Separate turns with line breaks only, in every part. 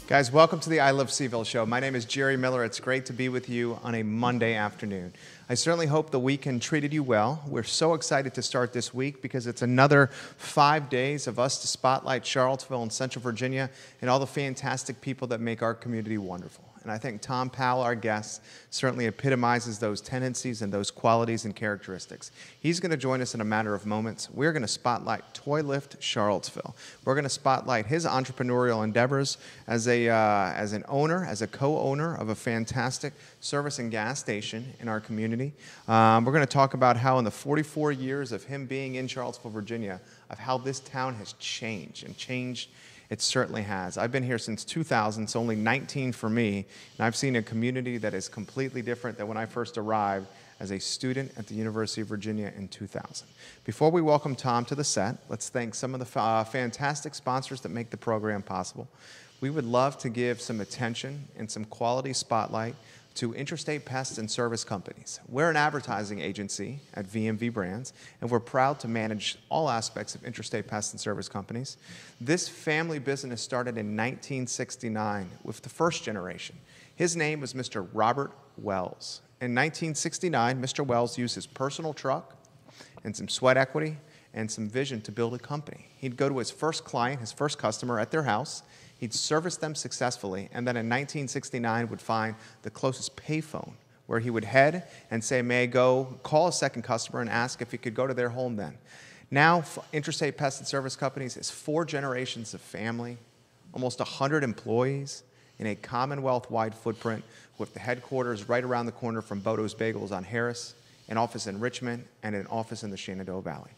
Guys, welcome to the I Love CVille Show. My name is Jerry Miller. It's great to be with you on a Monday afternoon. I certainly hope the weekend treated you well. We're so excited to start this week because it's another 5 days of us to spotlight Charlottesville and Central Virginia and all the fantastic people that make our community wonderful. And I think Tom Powell, our guest, certainly epitomizes those tendencies and those qualities and characteristics. He's going to join us in a matter of moments. We're going to spotlight Toy Lift Charlottesville. We're going to spotlight his entrepreneurial endeavors as an owner, as a co-owner of a fantastic service and gas station in our community. We're going to talk about how in the 44 years of him being in Charlottesville, Virginia, of how this town has changed and changed. It certainly has. I've been here since 2000, so only 19 for me, and I've seen a community that is completely different than when I first arrived as a student at the University of Virginia in 2000. Before we welcome Tom to the set, let's thank some of the fantastic sponsors that make the program possible. We would love to give some attention and some quality spotlight to Interstate Pest and Service Companies. We're an advertising agency at VMV Brands, and we're proud to manage all aspects of Interstate Pest and Service Companies. This family business started in 1969 with the first generation. His name was Mr. Robert Wells. In 1969, Mr. Wells used his personal truck and some sweat equity and some vision to build a company. He'd go to his first client, his first customer at their house. He'd service them successfully, and then in 1969 would find the closest payphone where he would head and say, may I go call a second customer and ask if he could go to their home then. Now, Interstate Pest and Service Companies is 4 generations of family, almost 100 employees in a Commonwealth-wide footprint with the headquarters right around the corner from Bodo's Bagels on Harris, an office in Richmond, and an office in the Shenandoah Valley.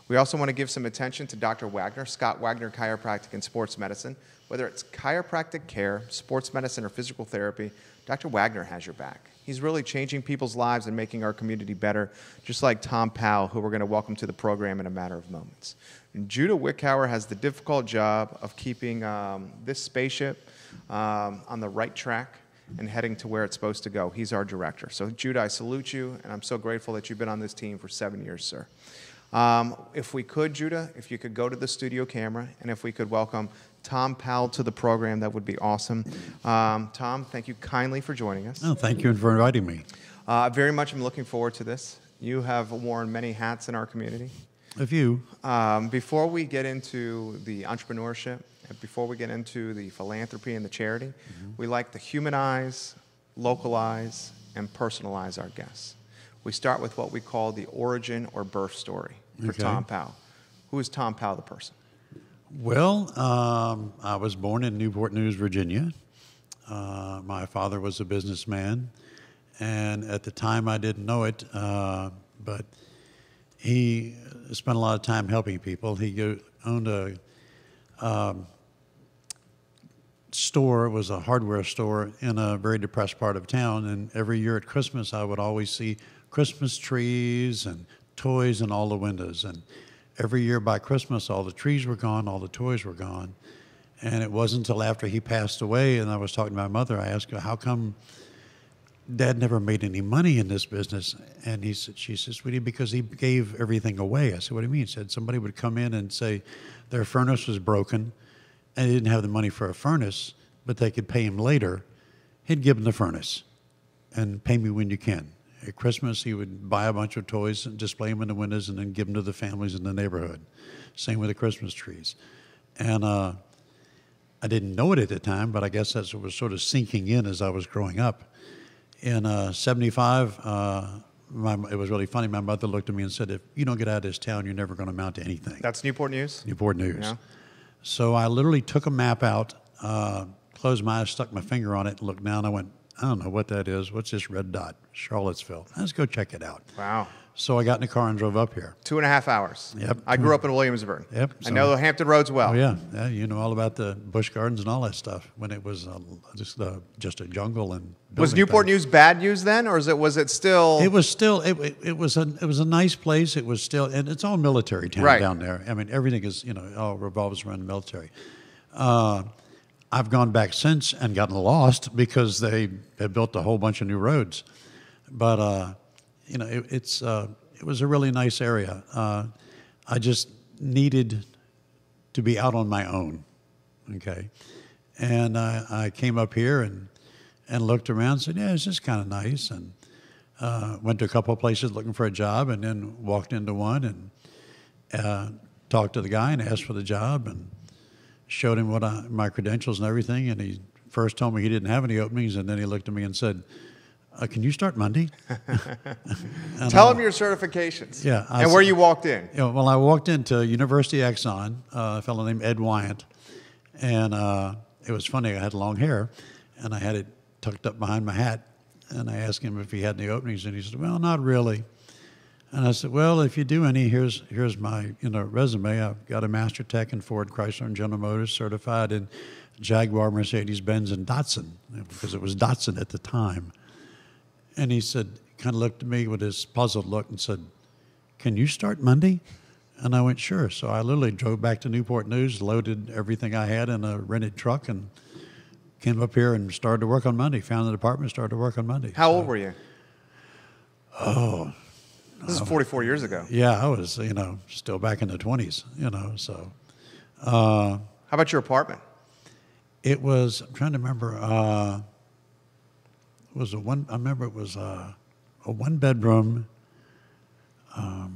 We also want to give some attention to Dr. Wagner, Scott Wagner Chiropractic and Sports Medicine. Whether it's chiropractic care, sports medicine, or physical therapy, Dr. Wagner has your back. He's really changing people's lives and making our community better, just like Tom Powell, who we're going to welcome to the program in a matter of moments. And Judah Wickhauer has the difficult job of keeping this spaceship on the right track and heading to where it's supposed to go. He's our director. So, Judah, I salute you, and I'm so grateful that you've been on this team for 7 years, sir. If we could, Judah, if you could go to the studio camera, and if we could welcome Tom Powell to the program, that would be awesome. Tom, thank you kindly for joining us.
Oh, thank you for inviting me.
Very much I'm looking forward to this. You have worn many hats in our community.
A few.
Before we get into the entrepreneurship, and before we get into the philanthropy and the charity, we like to humanize, localize, and personalize our guests. We start with what we call the origin or birth story for Tom Powell. Who is Tom Powell, the person?
Well, I was born in Newport News, Virginia. My father was a businessman, and at the time I didn't know it, but he spent a lot of time helping people. He owned a store, it was a hardware store in a very depressed part of town, and every year at Christmas I would always see Christmas trees and toys in all the windows, and every year by Christmas all the trees were gone, all the toys were gone, and it wasn't until after he passed away and I was talking to my mother, I asked her, how come Dad never made any money in this business? And she said, sweetie, because he gave everything away. I said, what do you mean? He said somebody would come in and say their furnace was broken and they didn't have the money for a furnace, but they could pay him later. He'd give them the furnace and pay me when you can. At Christmas, he would buy a bunch of toys and display them in the windows and then give them to the families in the neighborhood. Same with the Christmas trees. And I didn't know it at the time, but I guess that's what was sort of sinking in as I was growing up. In 75, it was really funny. My mother looked at me and said, if you don't get out of this town, you're never going to amount to anything.
That's Newport News?
Newport News.
Yeah.
So I literally took a map out, closed my eyes, stuck my finger on it, and looked down. I went, I don't know what that is. What's this red dot? Charlottesville. Let's go check it out.
Wow.
So I got in the car and drove up here.
2.5 hours.
Yep.
I grew up in Williamsburg.
Yep.
I know the Hampton Roads well.
Oh, yeah. Yeah, you know all about the Busch Gardens and all that stuff when it was just a jungle and
Was Newport News bad news then, or was it still?
It was still. It was a nice place. It was still, and it's all military town down there. I mean, everything is all revolves around the military. I've gone back since and gotten lost because they had built a whole bunch of new roads, but it was a really nice area. I just needed to be out on my own, okay? And I came up here and looked around and said, yeah, it's just kind of nice. And went to a couple of places looking for a job, and then walked into one and talked to the guy and asked for the job and showed him my credentials and everything. And he first told me he didn't have any openings, and then he looked at me and said, can you start Monday?
Tell him your certifications.
Yeah.
And where you walked in.
Well, I walked into University Exxon, a fellow named Ed Wyant, and it was funny. I had long hair, and I had it tucked up behind my hat, and I asked him if he had any openings, and he said, well, not really. And I said, well, if you do any, here's my resume. I've got a Master Tech in Ford, Chrysler, and General Motors, certified in Jaguar, Mercedes-Benz, and Datsun, because it was Datsun at the time. And he said, kind of looked at me with his puzzled look and said, can you start Monday? And I went, sure. So I literally drove back to Newport News, loaded everything I had in a rented truck, and came up here and started to work on Monday. Found an apartment, started to work on Monday.
How old were you?
Oh.
This is 44 years ago.
Yeah, I was, still back in the 20s, so.
How about your apartment?
It was, I'm trying to remember, I remember it was a one-bedroom, I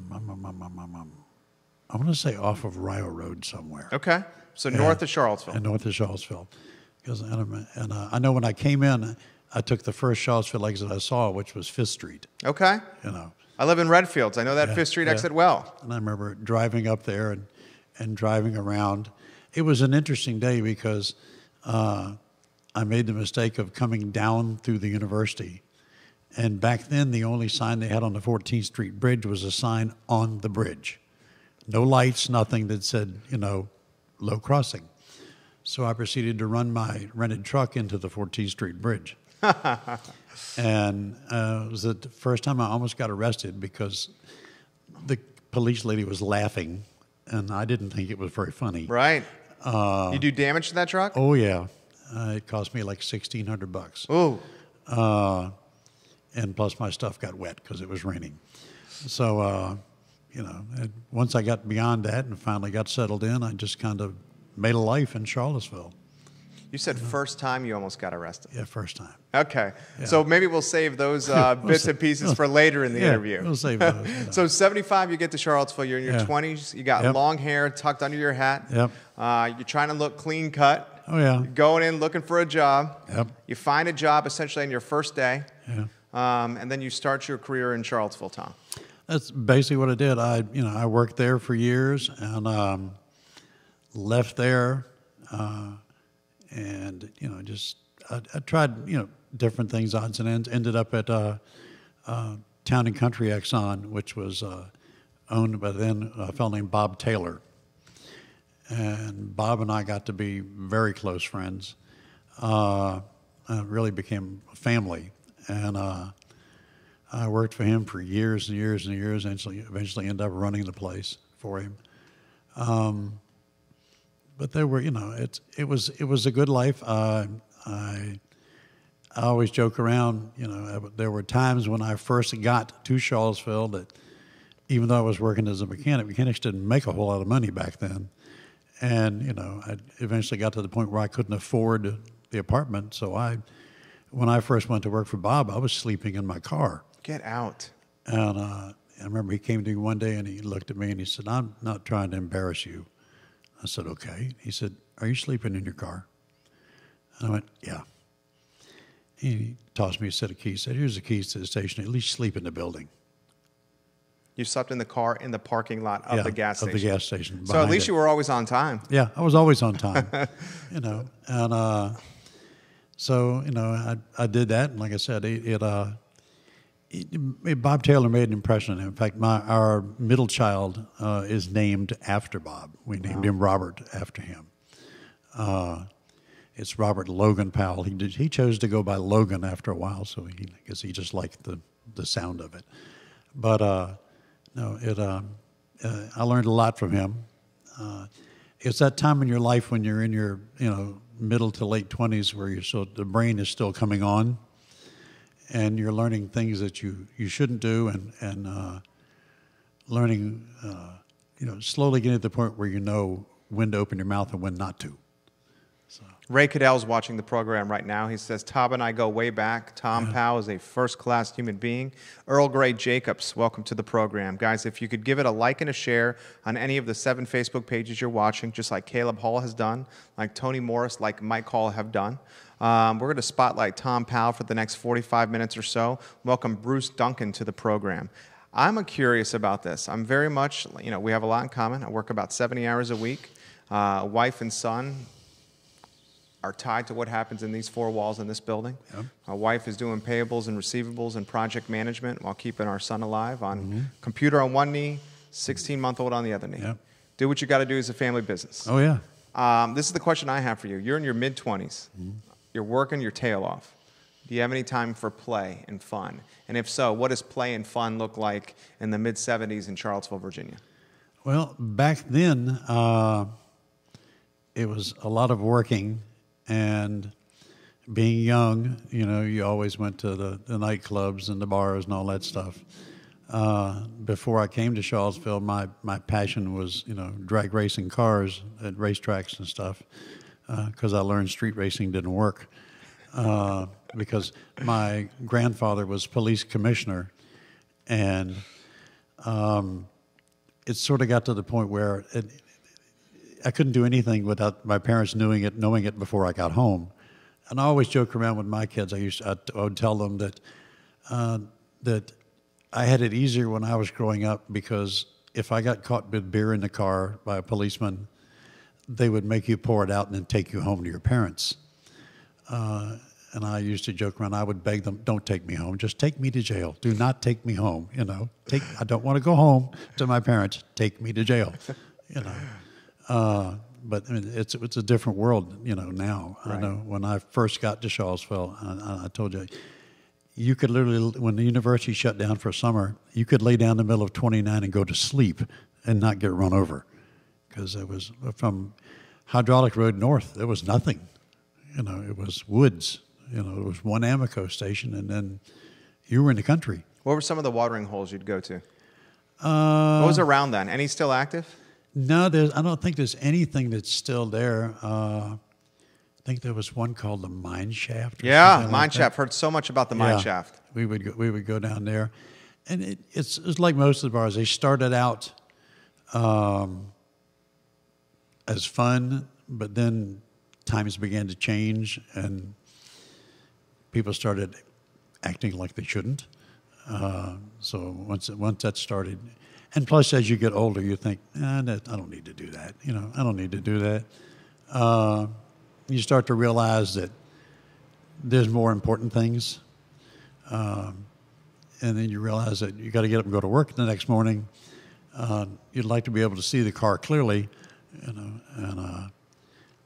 want to say off of Rio Road somewhere.
Okay, so north of Charlottesville.
And north of Charlottesville. And I know when I came in, I took the first Charlottesville exit I saw, which was Fifth Street.
Okay. I live in Redfields. I know that Fifth Street exit well.
And I remember driving up there and driving around. It was an interesting day because I made the mistake of coming down through the university. And back then, the only sign they had on the 14th Street Bridge was a sign on the bridge. No lights, nothing that said, low crossing. So I proceeded to run my rented truck into the 14th Street Bridge. And it was the first time I almost got arrested because the police lady was laughing, and I didn't think it was very funny.
Right. You do damage to that truck?
Oh, yeah. It cost me like $1,600.
Oh.
And plus my stuff got wet because it was raining. So, once I got beyond that and finally got settled in, I just kind of made a life in Charlottesville.
You said first time you almost got arrested.
Yeah, first time.
Okay.
Yeah.
So maybe we'll save those bits and pieces for later in the interview.
We'll save those.
So 75, you get to Charlottesville. You're in your 20s. You got long hair tucked under your hat.
Yep.
You're trying to look clean cut.
Oh, yeah.
You're going in looking for a job.
Yep.
You find a job essentially on your first day.
Yeah.
And then you start your career in Charlottesville, Tom.
That's basically what I did. I worked there for years and left there. And I tried different things, odds and ends. Ended up at Town and Country Exxon, which was owned by then a fellow named Bob Taylor. And Bob and I got to be very close friends. Really became a family, and I worked for him for years and years and years. And eventually ended up running the place for him. But there were, it was a good life. I always joke around, there were times when I first got to Charlottesville that even though I was working as a mechanic, mechanics didn't make a whole lot of money back then. And, I eventually got to the point where I couldn't afford the apartment. So when I first went to work for Bob, I was sleeping in my car.
Get out.
And I remember he came to me one day and he looked at me and he said, I'm not trying to embarrass you. I said, okay. He said, are you sleeping in your car? And I went, yeah. He tossed me a set of keys. He said, here's the keys to the station. At least sleep in the building.
You slept in the car in the parking lot of the gas station.
Of the gas station.
So at least you were always on time.
Yeah, I was always on time. And so I did that, and like I said, Bob Taylor made an impression on him. In fact, our middle child is named after Bob. We named him Robert after him. It's Robert Logan Powell. He chose to go by Logan after a while, so I guess he just liked the sound of it. But I learned a lot from him. It's that time in your life when you're in your middle to late 20s where the brain is still coming on, and you're learning things that you shouldn't do, and learning slowly getting to the point where you know when to open your mouth and when not to. So.
Ray Cadell's watching the program right now. He says, Tom and I go way back. Tom Powell is a first-class human being. Earl Grey Jacobs, welcome to the program. Guys, if you could give it a like and a share on any of the 7 Facebook pages you're watching, just like Caleb Hall has done, like Tony Morris, like Mike Hall have done. We're going to spotlight Tom Powell for the next 45 minutes or so. Welcome Bruce Duncan to the program. I'm curious about this. I'm very much, we have a lot in common. I work about 70 hours a week. Wife and son are tied to what happens in these 4 walls in this building. Yep. My wife is doing payables and receivables and project management while keeping our son alive on computer on one knee, 16-month-old on the other knee. Yep. Do what you got to do as a family business.
Oh, yeah.
This is the question I have for you. You're in your mid-20s. You're working your tail off. Do you have any time for play and fun? And if so, what does play and fun look like in the mid-70s in Charlottesville, Virginia?
Well, back then, it was a lot of working. And being young, you always went to the nightclubs and the bars and all that stuff. Before I came to Charlottesville, my passion was, drag racing cars at racetracks and stuff, because I learned street racing didn't work. Because my grandfather was police commissioner, and it sort of got to the point where I couldn't do anything without my parents knowing it before I got home. And I always joke around with my kids. I would tell them that that I had it easier when I was growing up, because if I got caught with beer in the car by a policeman, they would make you pour it out and then take you home to your parents. And I used to joke around. I would beg them, "Don't take me home. Just take me to jail. Do not take me home. I don't want to go home to my parents. Take me to jail." But I mean, it's a different world, now. Right. I know when I first got to Charlottesville, I told you could literally, when the university shut down for summer, you could lay down in the middle of 29 and go to sleep and not get run over, because it was from Hydraulic Road north. There was nothing, it was woods. It was one Amoco station, and then you were in the country.
What were some of the watering holes you'd go to? What was around then? Any still active?
No, I don't think there's anything that's still there. I think there was one called the Mine Shaft.
Yeah, Mine Shaft. Heard so much about the Mine Shaft.
We would go down there, and it's like most of the bars. They started out as fun, but then times began to change, and people started acting like they shouldn't. So once that started. And plus, as you get older, you think, I don't need to do that. I don't need to do that. You start to realize that there's more important things. And then you realize that you got to get up and go to work the next morning. You'd like to be able to see the car clearly,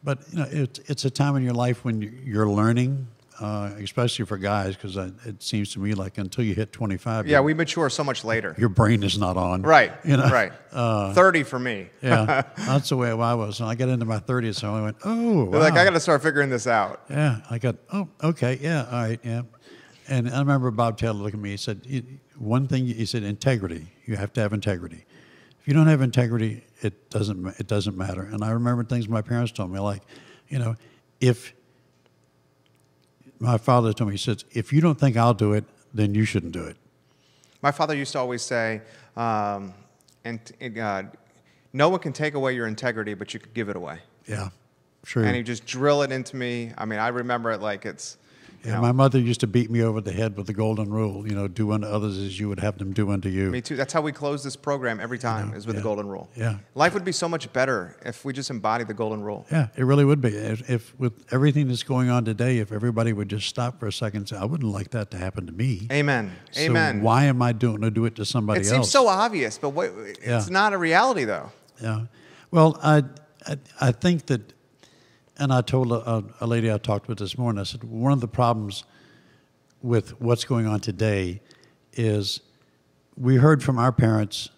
but it's a time in your life when you're learning. Especially for guys, because it seems to me like until you hit 25,
we mature so much later.
Your brain is not on.
Right, right. 30 for me.
Yeah, that's the way I was. When I got into my 30s, I only went, oh, wow.
Like, I got to start figuring this out.
Yeah, I got, oh, okay, yeah, all right, yeah. And I remember Bob Taylor looking at me. He said, one thing, he said, integrity. You have to have integrity. If you don't have integrity, it doesn't matter. And I remember things my parents told me, like, if my father told me, he says, if you don't think I'll do it, then you shouldn't do it.
My father used to always say, no one can take away your integrity, but you could give it away.
Yeah, true.
And he just drill it into me. I mean, I remember it like it's,
Yeah, my mother used to beat me over the head with the golden rule. Do unto others as you would have them do unto you.
Me too. That's how we close this program every time, is with the golden rule.
Yeah.
Life would be so much better if we just embodied the golden rule.
Yeah, it really would be. If with everything that's going on today, if everybody would just stop for a second and say, I wouldn't like that to happen to me.
Amen.
So
Amen.
why am I to do it to somebody else?
It seems so obvious, but it's not a reality, though.
Yeah. Well, I think that, and I told a lady I talked with this morning, I said, one of the problems with what's going on today is we heard from our parents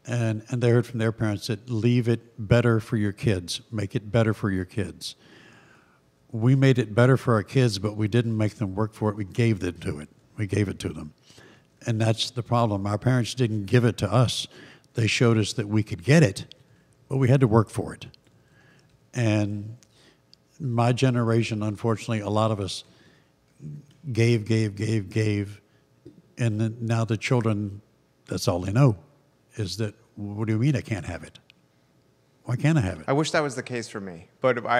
and they heard from their parents that leave it better for your kids, make it better for your kids. We made it better for our kids, but we didn't make them work for it. We gave it to them. And that's the problem. Our parents didn't give it to us. They showed us that we could get it, but we had to work for it. And my generation, unfortunately, a lot of us gave, and then now the children, that's all they know, is that, what do you mean I can't have it? Why can't I have it?
I wish that was the case for me, but I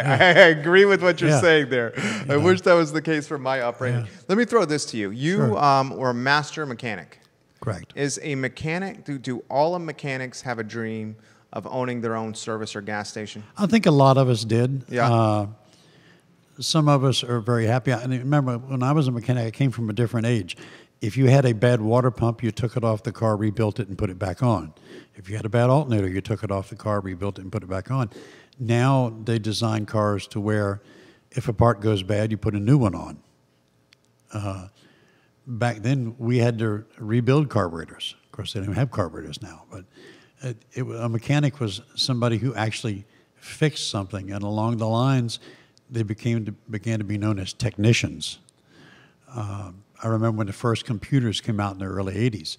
agree with what you're saying there. I wish that was the case for my upbringing. Let me throw this to you. You were a master mechanic.
Correct.
Is a mechanic, do all of mechanics have a dream of owning their own service or gas station?
I think a lot of us did.
Yeah.
Some of us are very happy. I remember when I was a mechanic, I came from a different age. If you had a bad water pump, you took it off the car, rebuilt it, and put it back on. If you had a bad alternator, you took it off the car, rebuilt it, and put it back on. Now they design cars to where if a part goes bad, you put a new one on. Back then, we had to rebuild carburetors. Of course, they don't have carburetors now. But a mechanic was somebody who actually fixed something. And along the lines, they began to be known as technicians. I remember when the first computers came out in the early 80s,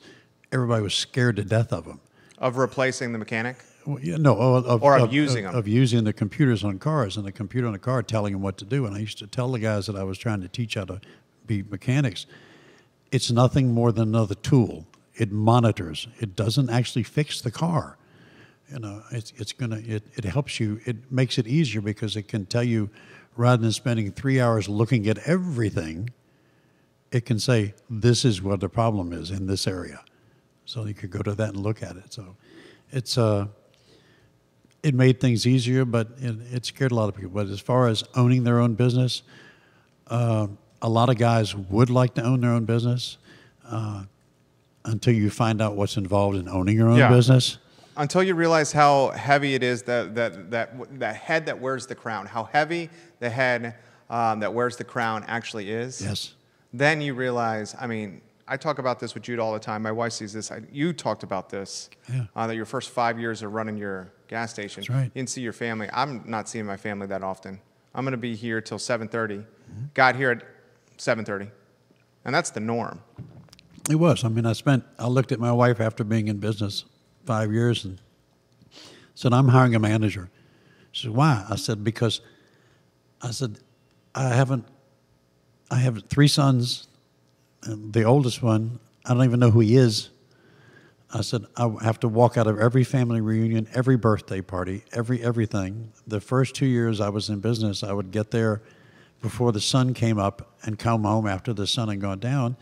everybody was scared to death of them.
Of replacing the mechanic?
Well, yeah, no,
of using them.
Of using the computers on cars, and the computer on the car telling them what to do. And I used to tell the guys that I was trying to teach how to be mechanics, it's nothing more than another tool. It monitors. It doesn't actually fix the car. You know, it helps you. It makes it easier because it can tell you, rather than spending 3 hours looking at everything, it can say, this is what the problem is in this area. So you could go to that and look at it. So it made things easier, but it scared a lot of people. But as far as owning their own business, a lot of guys would like to own their own business until you find out what's involved in owning your own business.
Until you realize how heavy it is, that head that wears the crown, how heavy the head that wears the crown actually is.
Yes.
Then you realize, I mean, I talk about this with Jude all the time. My wife sees this. You talked about this, that your first 5 years of running your gas station,
that's right.
You didn't see your family. I'm not seeing my family that often. I'm going to be here till 7:30. Got here at 7:30, and that's the norm.
It was. I mean, I looked at my wife after being in business 5 years and said, I'm hiring a manager. She said, why? I said, because I have 3 sons, and the oldest one, I don't even know who he is. I said, I have to walk out of every family reunion, every birthday party, everything. The first 2 years I was in business, I would get there before the sun came up and come home after the sun had gone down.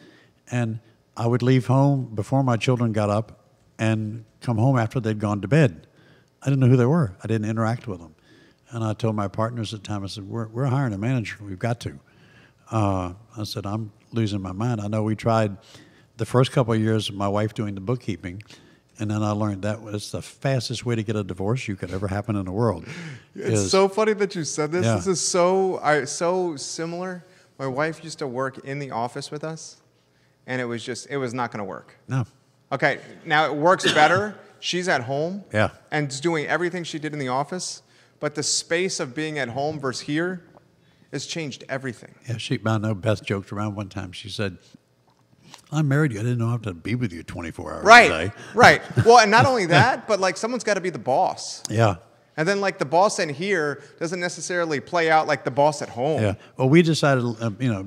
And I would leave home before my children got up and come home after they'd gone to bed. I didn't know who they were. I didn't interact with them. And I told my partners at the time, I said, we're hiring a manager. We've got to. I said, I'm losing my mind. I know we tried the first couple of years of my wife doing the bookkeeping, and then I learned that was the fastest way to get a divorce you could ever happen in the world.
It's so funny that you said this. Yeah. This is so similar. My wife used to work in the office with us, and it was not going to work.
No.
Okay, now it works better. She's at home and is doing everything she did in the office, but the space of being at home versus here has changed everything.
Yeah, I know Beth joked around one time. She said, I married you. I didn't know I have to be with you 24 hours a day.
Right. Well, and not only that, but like someone's got to be the boss.
Yeah.
And then like the boss in here doesn't necessarily play out like the boss at home.
Yeah. Well, we decided,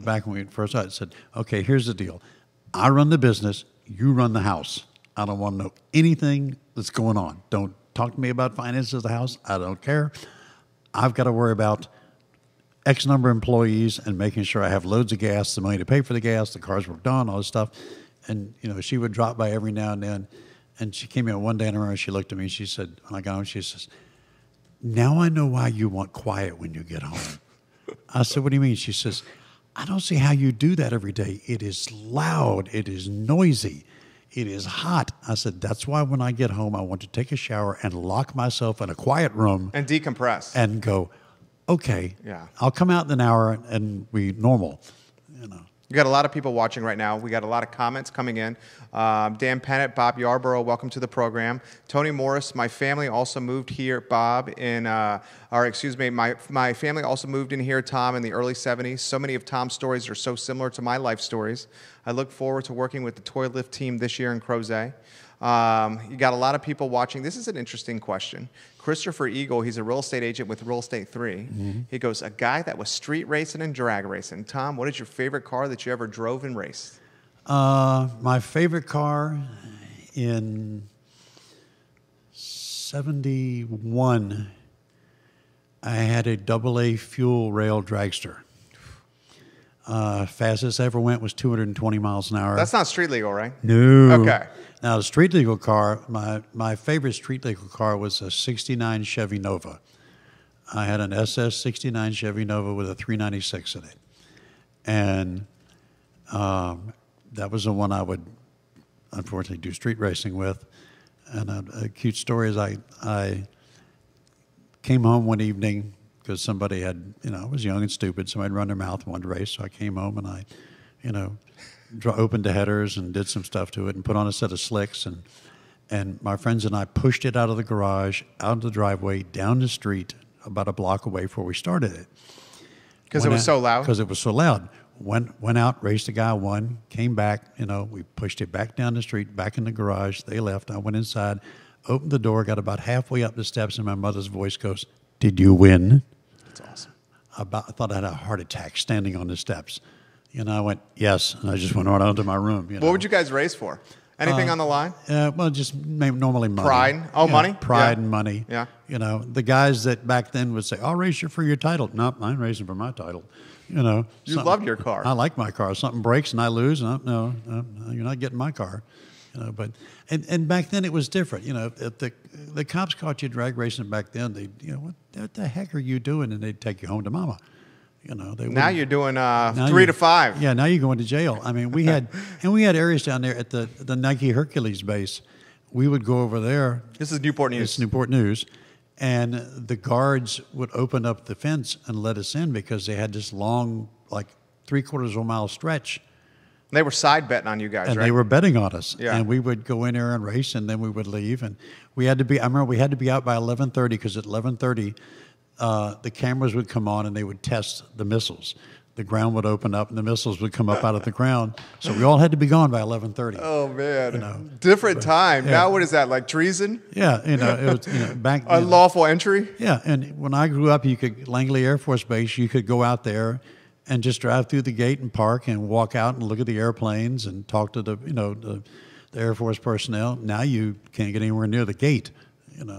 back when we first started, said, okay, here's the deal. I run the business. You run the house. I don't want to know anything that's going on. Don't talk to me about finances of the house. I don't care. I've got to worry about X number of employees and making sure I have loads of gas, the money to pay for the gas, the cars worked on, all this stuff. And, she would drop by every now and then. And she came in one day and I remember she looked at me and she said, when I got home, she says, now I know why you want quiet when you get home. I said, what do you mean? She says, I don't see how you do that every day. It is loud. It is noisy. It is hot. I said, that's why when I get home, I want to take a shower and lock myself in a quiet room.
And decompress.
And go, okay, I'll come out in an hour and be normal,
You got a lot of people watching right now. We got a lot of comments coming in. Dan Pennant, Bob Yarborough, welcome to the program. Tony Morris, my family also moved here, Bob, my family also moved in here, Tom, in the early 70s. So many of Tom's stories are so similar to my life stories. I look forward to working with the Toy Lift team this year in Crozet. You got a lot of people watching. This is an interesting question. Christopher Eagle, he's a real estate agent with Real Estate 3. Mm-hmm. He goes, a guy that was street racing and drag racing. Tom, what is your favorite car that you ever drove and raced?
My favorite car in 71, I had a AA fuel rail dragster. Fastest I ever went was 220 miles an hour.
That's not street legal, right?
No.
Okay.
Now, the street legal car, my favorite street legal car was a 69 Chevy Nova. I had an SS 69 Chevy Nova with a 396 in it. And that was the one I would, unfortunately, do street racing with. And a cute story is I came home one evening because somebody had, I was young and stupid, somebody had run their mouth and wanted to race. So I came home and I, opened the headers and did some stuff to it and put on a set of slicks. And my friends and I pushed it out of the garage, out of the driveway, down the street, about a block away before we started it.
Because it was so loud?
Because it was so loud. Went out, raced a guy, won, came back, we pushed it back down the street, back in the garage. They left. I went inside, opened the door, got about halfway up the steps, and my mother's voice goes, "Did you win?"
That's awesome.
I thought I had a heart attack standing on the steps. I went, "Yes," and I just went right on to my room.
What would you guys race for? Anything on the line?
Well, just normally money.
Pride? Oh, money?
Pride and money.
Yeah.
The guys that back then would say, "I'll race you for your title." Nope, I ain't racing for my title. You
love your car.
I like my car. Something breaks and I lose, and no, you're not getting my car. But and back then it was different. If the cops caught you drag racing back then, they what the heck are you doing? And they'd take you home to mama.
Now you're doing 3 to 5.
Yeah, now you're going to jail. I mean, we had areas down there at the Nike Hercules base. We would go over there.
This is Newport News.
It's Newport News. And the guards would open up the fence and let us in because they had this long, like 3/4 of a mile stretch.
They were side betting on you guys,
and
right?
They were betting on us.
Yeah.
And we would go in there and race, and then we would leave. And I remember we had to be out by 11:30 because at 11:30, the cameras would come on and they would test the missiles. The ground would open up and the missiles would come up out of the ground. So we all had to be gone by 11:30.
Oh, man. Different time. Yeah. Now what is that, like treason?
Yeah, it was back
unlawful entry?
Yeah, and when I grew up, Langley Air Force Base, you could go out there and just drive through the gate and park and walk out and look at the airplanes and talk to the Air Force personnel. Now you can't get anywhere near the gate,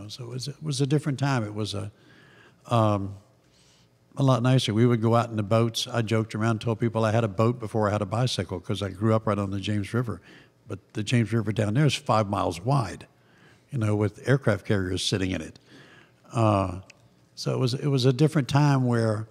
So it was a different time. It was a lot nicer. We would go out in the boats. I joked around, told people I had a boat before I had a bicycle because I grew up right on the James River. But the James River down there is 5 miles wide, with aircraft carriers sitting in it. So it was a different time where,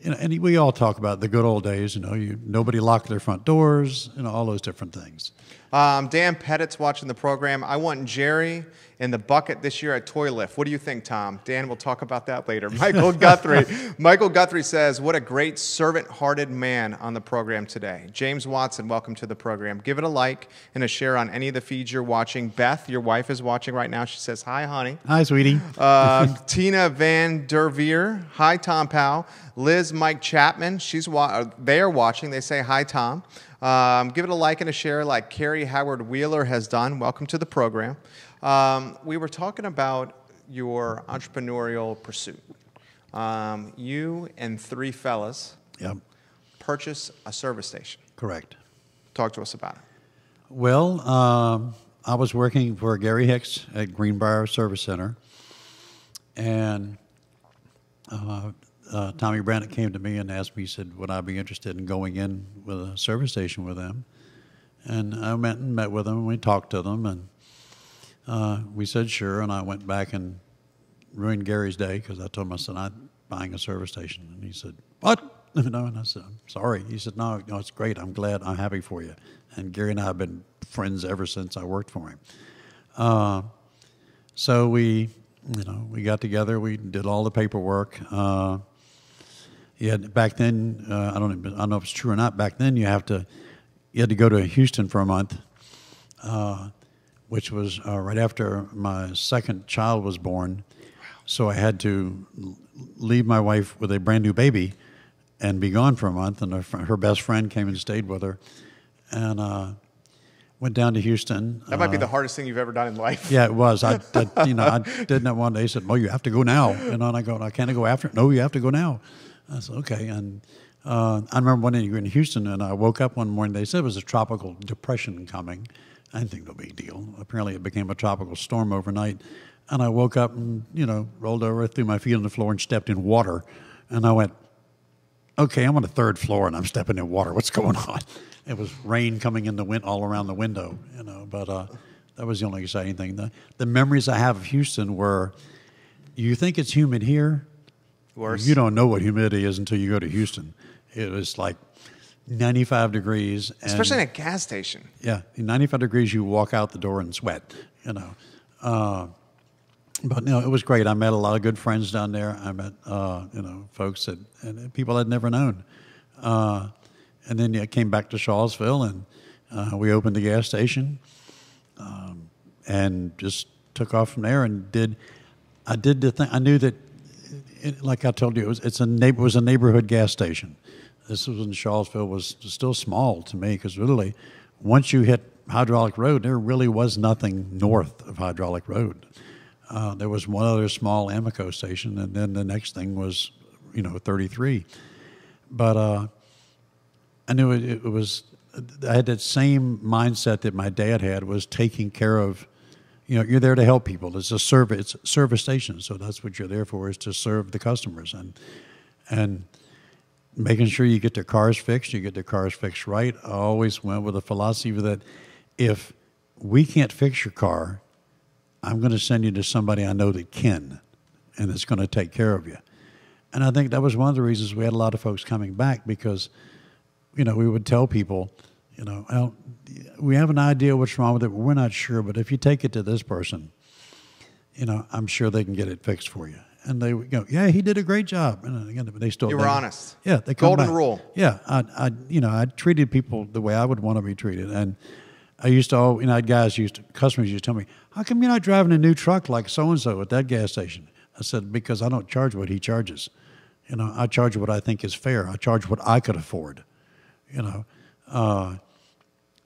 and we all talk about the good old days. Nobody locked their front doors, all those different things.
Dan Pettit's watching the program. I want Jerry in the bucket this year at Toy Lift. What do you think, Tom? Dan, we'll talk about that later. Michael Guthrie says, what a great servant-hearted man on the program today. James Watson, welcome to the program. Give it a like and a share on any of the feeds you're watching. Beth, your wife, is watching right now. She says, hi, honey.
Hi, sweetie.
Tina Van Der Veer. Hi, Tom Powell. Liz Mike Chapman, they are watching. They say, hi, Tom. Give it a like and a share like Carrie Howard Wheeler has done. Welcome to the program. We were talking about your entrepreneurial pursuit. You and 3 fellas purchased a service station.
Correct.
Talk to us about it.
Well, I was working for Gary Hicks at Greenbrier Service Center, and Tommy Brannett came to me and asked me, he said, would I be interested in going in with a service station with them? And I went and met with them, and we talked to them, and we said sure, and I went back and ruined Gary's day because I told him, I said, I'm buying a service station. And he said, what? And I said, I'm sorry. He said, no, it's great. I'm glad. I'm happy for you. And Gary and I have been friends ever since I worked for him. So we got together. We did all the paperwork. Back then, I don't know if it's true or not. Back then, you had to go to Houston for a month, which was right after my second child was born. So I had to leave my wife with a brand new baby and be gone for a month. And her best friend came and stayed with her. And Went down to Houston.
That might be the hardest thing you've ever done in life.
Yeah, it was. I did that one day. He said, "Well, you have to go now." And I go, "I can't go after." No, you have to go now. I said, "Okay." And I remember one day you were in Houston, and I woke up one morning. They said it was a tropical depression coming. I didn't think no big deal. Apparently, it became a tropical storm overnight. And I woke up and rolled over, threw my feet on the floor, and stepped in water. And I went, "Okay, I'm on the 3rd floor, and I'm stepping in water. What's going on?" It was rain coming in the wind all around the window, But that was the only exciting thing. The memories I have of Houston were, you think it's humid here?
Worse.
You don't know what humidity is until you go to Houston. It was like 95 degrees.
Especially in a gas station.
Yeah, in 95 degrees, you walk out the door and sweat, But no, it was great. I met a lot of good friends down there. I met, folks and people I'd never known. And then I came back to Charlottesville, and we opened the gas station, and just took off from there. And I did the thing. I knew that, like I told you, it was a neighborhood gas station. This was when Charlottesville was still small to me, because really, once you hit Hydraulic Road, there really was nothing north of Hydraulic Road. There was one other small Amoco station, and then the next thing was, 33. But I knew it was. I had that same mindset that my dad had, was taking care of. You're there to help people. It's a service station, so that's what you're there for, is to serve the customers and making sure you get their cars fixed. You get their cars fixed right. I always went with a philosophy that if we can't fix your car, I'm going to send you to somebody I know that can, and it's going to take care of you. And I think that was one of the reasons we had a lot of folks coming back, because, we would tell people, well, we have an idea what's wrong with it, but we're not sure. But if you take it to this person, I'm sure they can get it fixed for you. And they would go, "Yeah, he did a great job." And again, they still.
You were honest.
Yeah, they come
Golden
back.
rule.
Yeah, I treated people the way I would want to be treated, and I used to, customers used to tell me, "How come you're not driving a new truck like so and so at that gas station?" I said, "Because I don't charge what he charges. I charge what I think is fair. I charge what I could afford."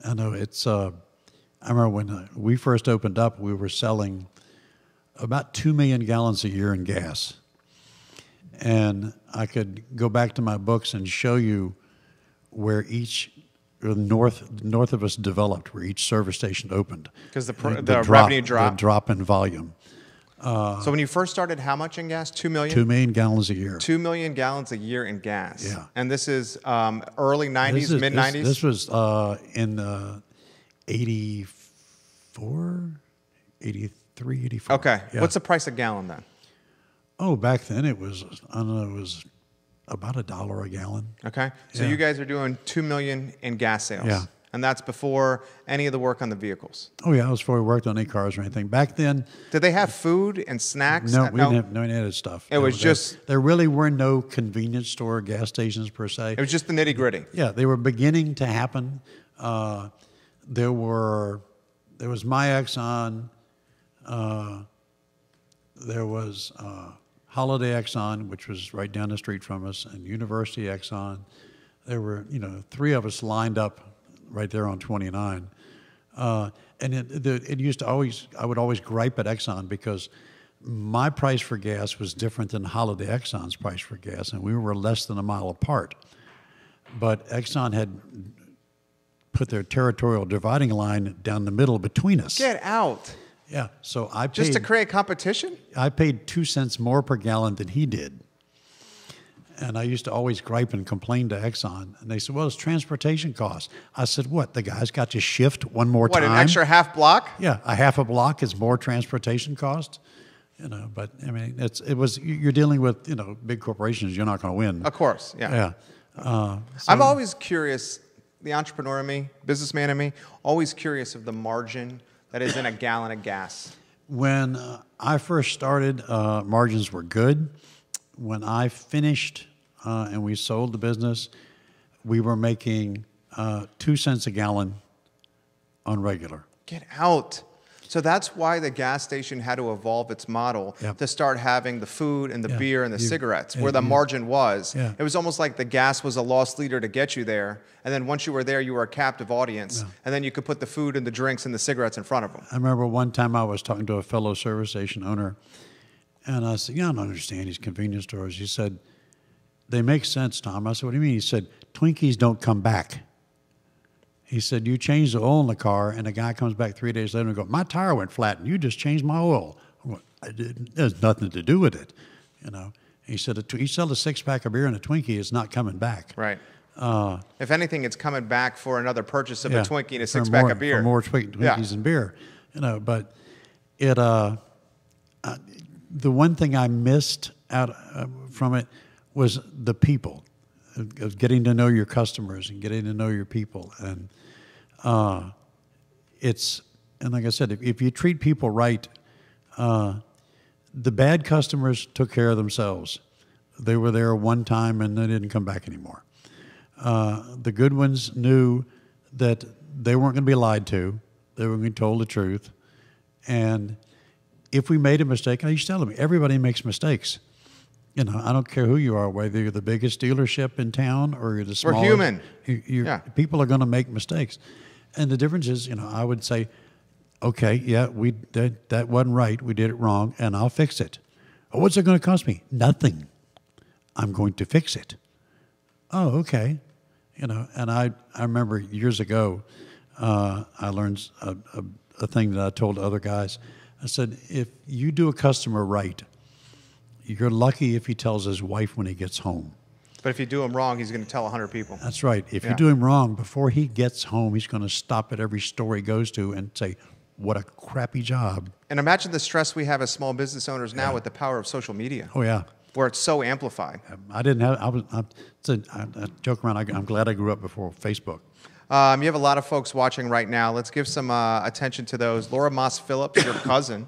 I know it's. I remember when we first opened up, we were selling about 2 million gallons a year in gas, and I could go back to my books and show you where each north of us developed, where each service station opened.
Because the revenue dropped.
The drop in volume.
So when you first started, how much in gas? 2 million?
2 million gallons a year.
2 million gallons a year in gas.
Yeah.
And this is early 90s, mid-90s?
This was in 84, 83, 84.
Okay.
Yeah.
What's the price a gallon then?
Oh, back then it was, I don't know, it was about $1 a gallon.
Okay. So
Yeah.
you guys are doing 2 million in gas sales.
Yeah.
And that's before any of the work on the vehicles.
Oh, yeah, I was before we worked on any cars or anything. Back then...
Did they have food and snacks?
No, we didn't have no added stuff.
It was just...
There really were no convenience store gas stations per se.
It was just the nitty-gritty.
Yeah, they were beginning to happen. There was My Exxon. There was Holiday Exxon, which was right down the street from us, and University Exxon. There were, 3 of us lined up right there on 29. And it used to always, I would always gripe at Exxon because my price for gas was different than Holiday Exxon's price for gas, and we were less than a mile apart. But Exxon had put their territorial dividing line down the middle between us.
Get out.
Yeah, so I paid...
Just to create competition?
I paid 2 cents more per gallon than he did. And I used to always gripe and complain to Exxon. And they said, well, it's transportation costs. I said, what, the guy's got to shift one more time?
What, an extra half block?
Yeah, a half a block is more transportation cost. But I mean, you're dealing with, big corporations, you're not going to win.
Of course, yeah.
Yeah.
I'm always curious, the entrepreneur in me, businessman in me, always curious of the margin that is in a gallon of gas.
When I first started, margins were good. When I finished and we sold the business, we were making 2 cents a gallon on regular.
Get out. So that's why the gas station had to evolve its model to start having the food and the beer and the cigarettes, where the margin was. It was almost like the gas was a loss leader to get you there, and then once you were there, you were a captive audience, and then you could put the food and the drinks and the cigarettes in front of them.
I remember one time I was talking to a fellow service station owner, and I said, I don't understand these convenience stores. He said, they make sense, Tom. I said, what do you mean? He said, Twinkies don't come back. He said, you change the oil in the car, and the guy comes back 3 days later and goes, my tire went flat, and you just changed my oil. There's nothing to do with it, you know. He said, you sell a six-pack of beer and a Twinkie, it's not coming back.
Right. If anything, it's coming back for another purchase of a Twinkie and a six-pack of beer.
For more Twinkies and beer, you know. But it, the one thing I missed out from it was the people, of getting to know your customers and getting to know your people. And and like I said, if you treat people right, the bad customers took care of themselves. They were there one time and they didn't come back anymore. The good ones knew that they weren't going to be lied to. They were going to be told the truth. And if we made a mistake, I used to tell them, everybody makes mistakes. You know, I don't care who you are, whether you're the biggest dealership in town or you're the smallest.
We're human.
People are going to make mistakes. And the difference is, you know, I would say, okay, that wasn't right. We did it wrong, and I'll fix it. Oh, what's it going to cost me? Nothing. I'm going to fix it. Oh, okay. You know, and I remember years ago, I learned a thing that I told other guys. I said, if you do a customer right, you're lucky if he tells his wife when he gets home.
But if you do him wrong, he's going to tell 100 people.
That's right. If you do him wrong, before he gets home, he's going to stop at every store he goes to and say, what a crappy job.
And imagine the stress we have as small business owners now with the power of social media.
Oh, yeah.
Where it's so amplified.
I joke around. I'm glad I grew up before Facebook.
You have a lot of folks watching right now. Let's give some attention to those. Laura Moss Phillips, your cousin.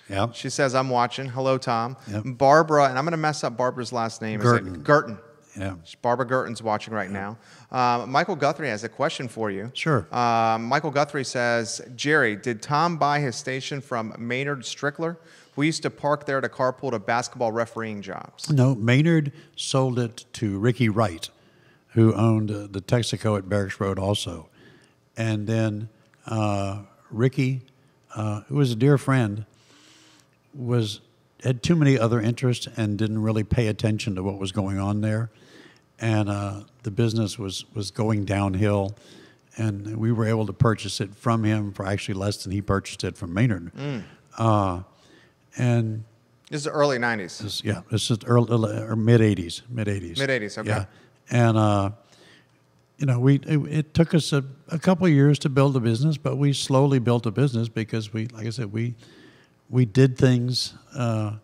Yeah.
She says, I'm watching. Hello, Tom.
Yep.
Barbara, and I'm going to mess up Barbara's last name.
Curtin.
Is it Curtin?
Yeah.
Barbara Gerton's watching right now. Michael Guthrie has a question for you.
Sure.
Michael Guthrie says, Jerry, did Tom buy his station from Maynard Strickler? We used to park there to carpool to basketball refereeing jobs.
No, Maynard sold it to Ricky Wright, who owned the Texaco at Barracks Road also. And then Ricky, who was a dear friend, had too many other interests and didn't really pay attention to what was going on there. And the business was going downhill. And we were able to purchase it from him for actually less than he purchased it from Maynard. And
this is the early 90s.
This is early or mid 80s. Mid
80s, okay.
Yeah. And you know, it took us a couple of years to build a business, but we slowly built a business because like I said, we did things. I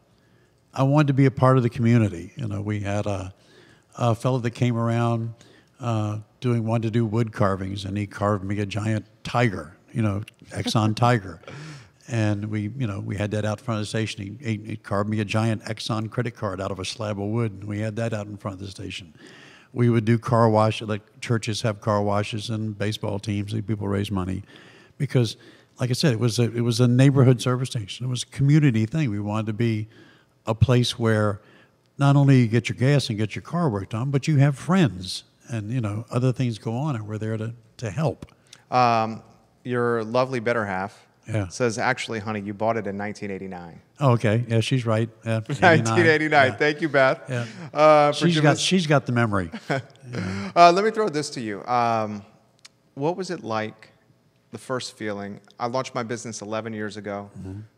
wanted to be a part of the community. You know, we had a fellow that came around wanted to do wood carvings, and he carved me a giant tiger, you know, Exxon Tiger. And we had that out in front of the station. He carved me a giant Exxon credit card out of a slab of wood, and we had that out in front of the station. We would do car wash, like churches have car washes and baseball teams. People raise money because, like I said, it was a neighborhood service station. It was a community thing. We wanted to be a place where not only you get your gas and get your car worked on, but you have friends and, you know, other things go on, and we're there to help.
Your lovely better half says, actually, honey, you bought it in 1989.
Oh, okay. Yeah, she's right.
1989. Yeah. Thank you, Beth.
Yeah. She's got the memory.
Let me throw this to you. What was it like, the first feeling? I launched my business 11 years ago,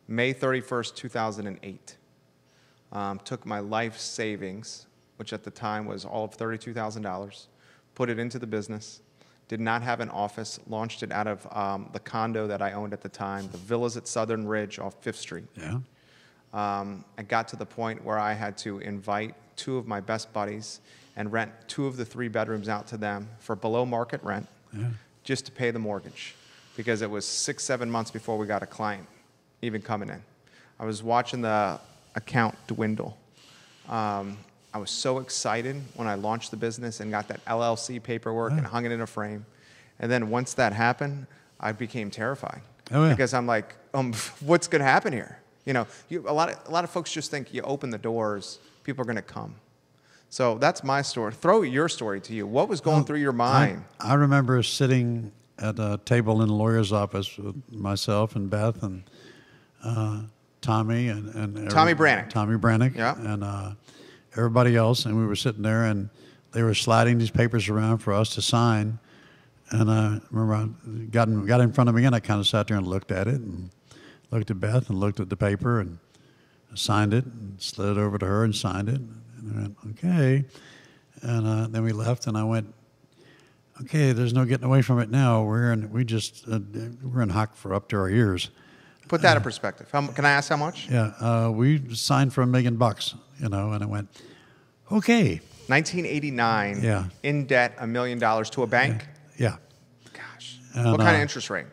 May 31st, 2008. Took my life savings, which at the time was all of $32,000, put it into the business. Did not have an office, launched it out of the condo that I owned at the time, the villas at Southern Ridge off 5th Street.
Yeah.
I got to the point where I had to invite two of my best buddies and rent 2 of the 3 bedrooms out to them for below market rent just to pay the mortgage, because it was 6-7 months before we got a client even coming in. I was watching the account dwindle. I was so excited when I launched the business and got that LLC paperwork and hung it in a frame. And then once that happened, I became terrified.
Oh, yeah.
Because I'm like, what's going to happen here? You know, a lot of folks just think you open the doors, people are going to come. So that's my story. Throw your story to you. What was going through your mind?
I remember sitting at a table in the lawyer's office with myself and Beth and Tommy and
Tommy Brannick.
Tommy Brannick.
Yeah.
And everybody else. And we were sitting there, and they were sliding these papers around for us to sign. And I remember I got in front of me, and I kind of sat there and looked at it and looked at Beth and looked at the paper and signed it and slid it over to her and signed it. And I went, okay. And then we left, and I went, okay, there's no getting away from it now. We're in hock for up to our ears.
Put that in perspective. Can I ask how much?
Yeah, we signed for $1 million, you know, and I went, okay.
1989.
Yeah.
In debt, $1 million to a bank.
Yeah.
Gosh.
And,
what kind of interest rate?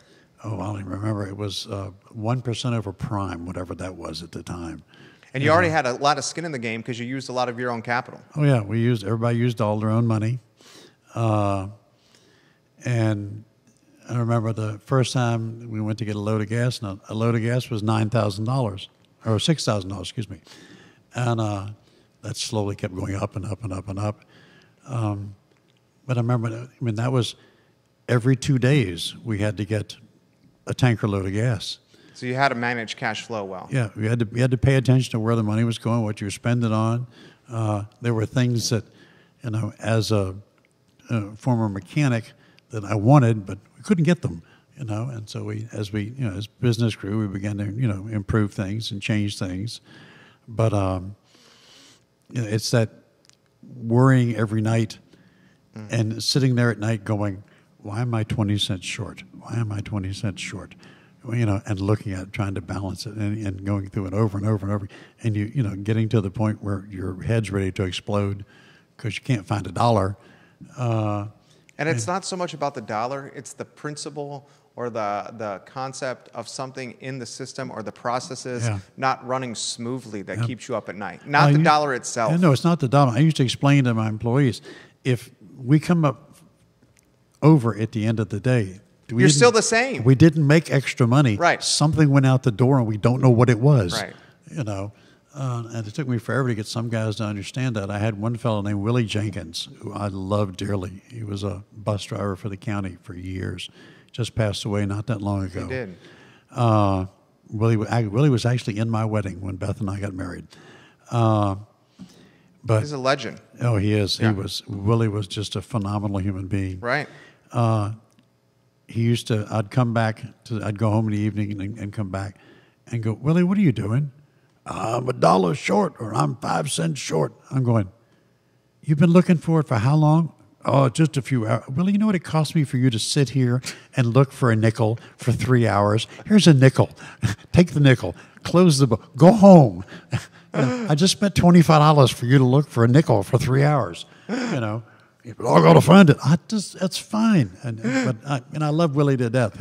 Oh, I don't even remember. It was 1% over prime, whatever that was at the time.
And you already had a lot of skin in the game because you used a lot of your own capital.
Oh yeah, everybody used all their own money, and I remember the first time we went to get a load of gas. Now, a load of gas was $9,000 or $6,000, excuse me, and that slowly kept going up and up and up and up. But I remember, that was every 2 days we had to get a tanker load of gas.
So you had to manage cash flow well.
Yeah, we had to pay attention to where the money was going, what you were spending on. There were things that, you know, as a former mechanic, that I wanted, but we couldn't get them, you know. And so as business grew, we began to, you know, improve things and change things. But you know, it's that worrying every night and sitting there at night going, why am I 20 cents short? Why am I 20 cents short? You know, and looking at it, trying to balance it, and going through it over and over and over, and you know, getting to the point where your head's ready to explode because you can't find a dollar.
And it's not so much about the dollar; it's the principle or the concept of something in the system or the processes not running smoothly that keeps you up at night. Not the dollar itself.
No, it's not the dollar. I used to explain to my employees, if we come up over at the end of the day,
you're still the same.
We didn't make extra money.
Right.
Something went out the door, and we don't know what it was.
Right.
You know, and it took me forever to get some guys to understand that. I had one fellow named Willie Jenkins, who I loved dearly. He was a bus driver for the county for years. Just passed away not that long ago.
He did.
Willie was actually in my wedding when Beth and I got married. But
he's a legend.
Oh, he is.
Yeah.
Willie was just a phenomenal human being.
Right.
He used to, I'd go home in the evening and come back and go, Willie, what are you doing? I'm $1 short, or I'm 5 cents short. I'm going, you've been looking for it for how long? Oh, just a few hours. Willie, you know what it cost me for you to sit here and look for a nickel for 3 hours? Here's a nickel. Take the nickel. Close the book. Go home. You know, I just spent $25 for you to look for a nickel for 3 hours. You know. But I got to find it. That's fine. But I love Willie to death.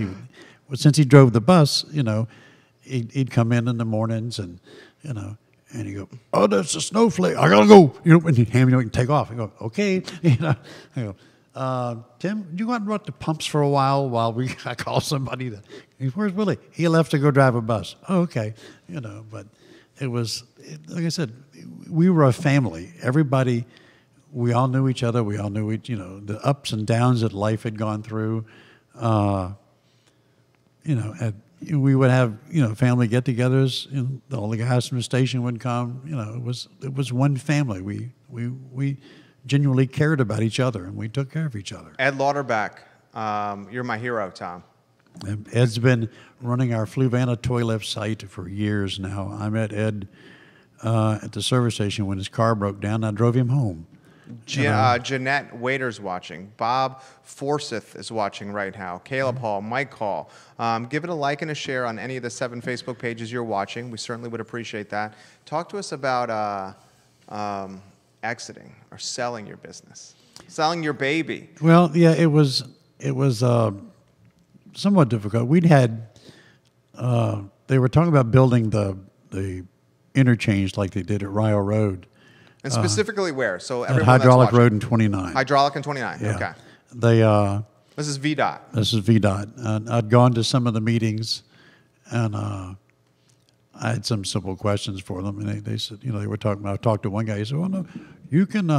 Since he drove the bus, you know, he'd come in the mornings and, you know, and he'd go, oh, there's a snowflake. I got to go. You know, and he'd hand me, you can take off. I go, okay. You know, I go, Tim, you go out and run the pumps for a while I call somebody. Where's Willie? He left to go drive a bus. Oh, okay. You know, but like I said, we were a family. Everybody. We all knew each other. We all knew the ups and downs that life had gone through. You know, we would have, you know, family get-togethers. You know, all the guys from the station would come. You know, it was one family. We genuinely cared about each other, and we took care of each other.
Ed Lauterbach, you're my hero, Tom.
Ed's been running our Fluvanna Toy Lift site for years now. I met Ed at the service station when his car broke down. I drove him home.
Jeanette Waiter's watching. Bob Forsyth is watching right now. Caleb Hall, Mike Hall. Give it a like and a share on any of the 7 Facebook pages you're watching. We certainly would appreciate that. Talk to us about exiting or selling your business, selling your baby.
Well, yeah, it was somewhat difficult. We'd had they were talking about building the interchange like they did at Rio Road.
And specifically where? So
at Hydraulic Road and 29.
Hydraulic and 29.
Yeah.
Okay.
They
This is VDOT.
This is VDOT. And I'd gone to some of the meetings, and I had some simple questions for them. And they said, they were talking. I talked to one guy. He said, "Well, no, you can,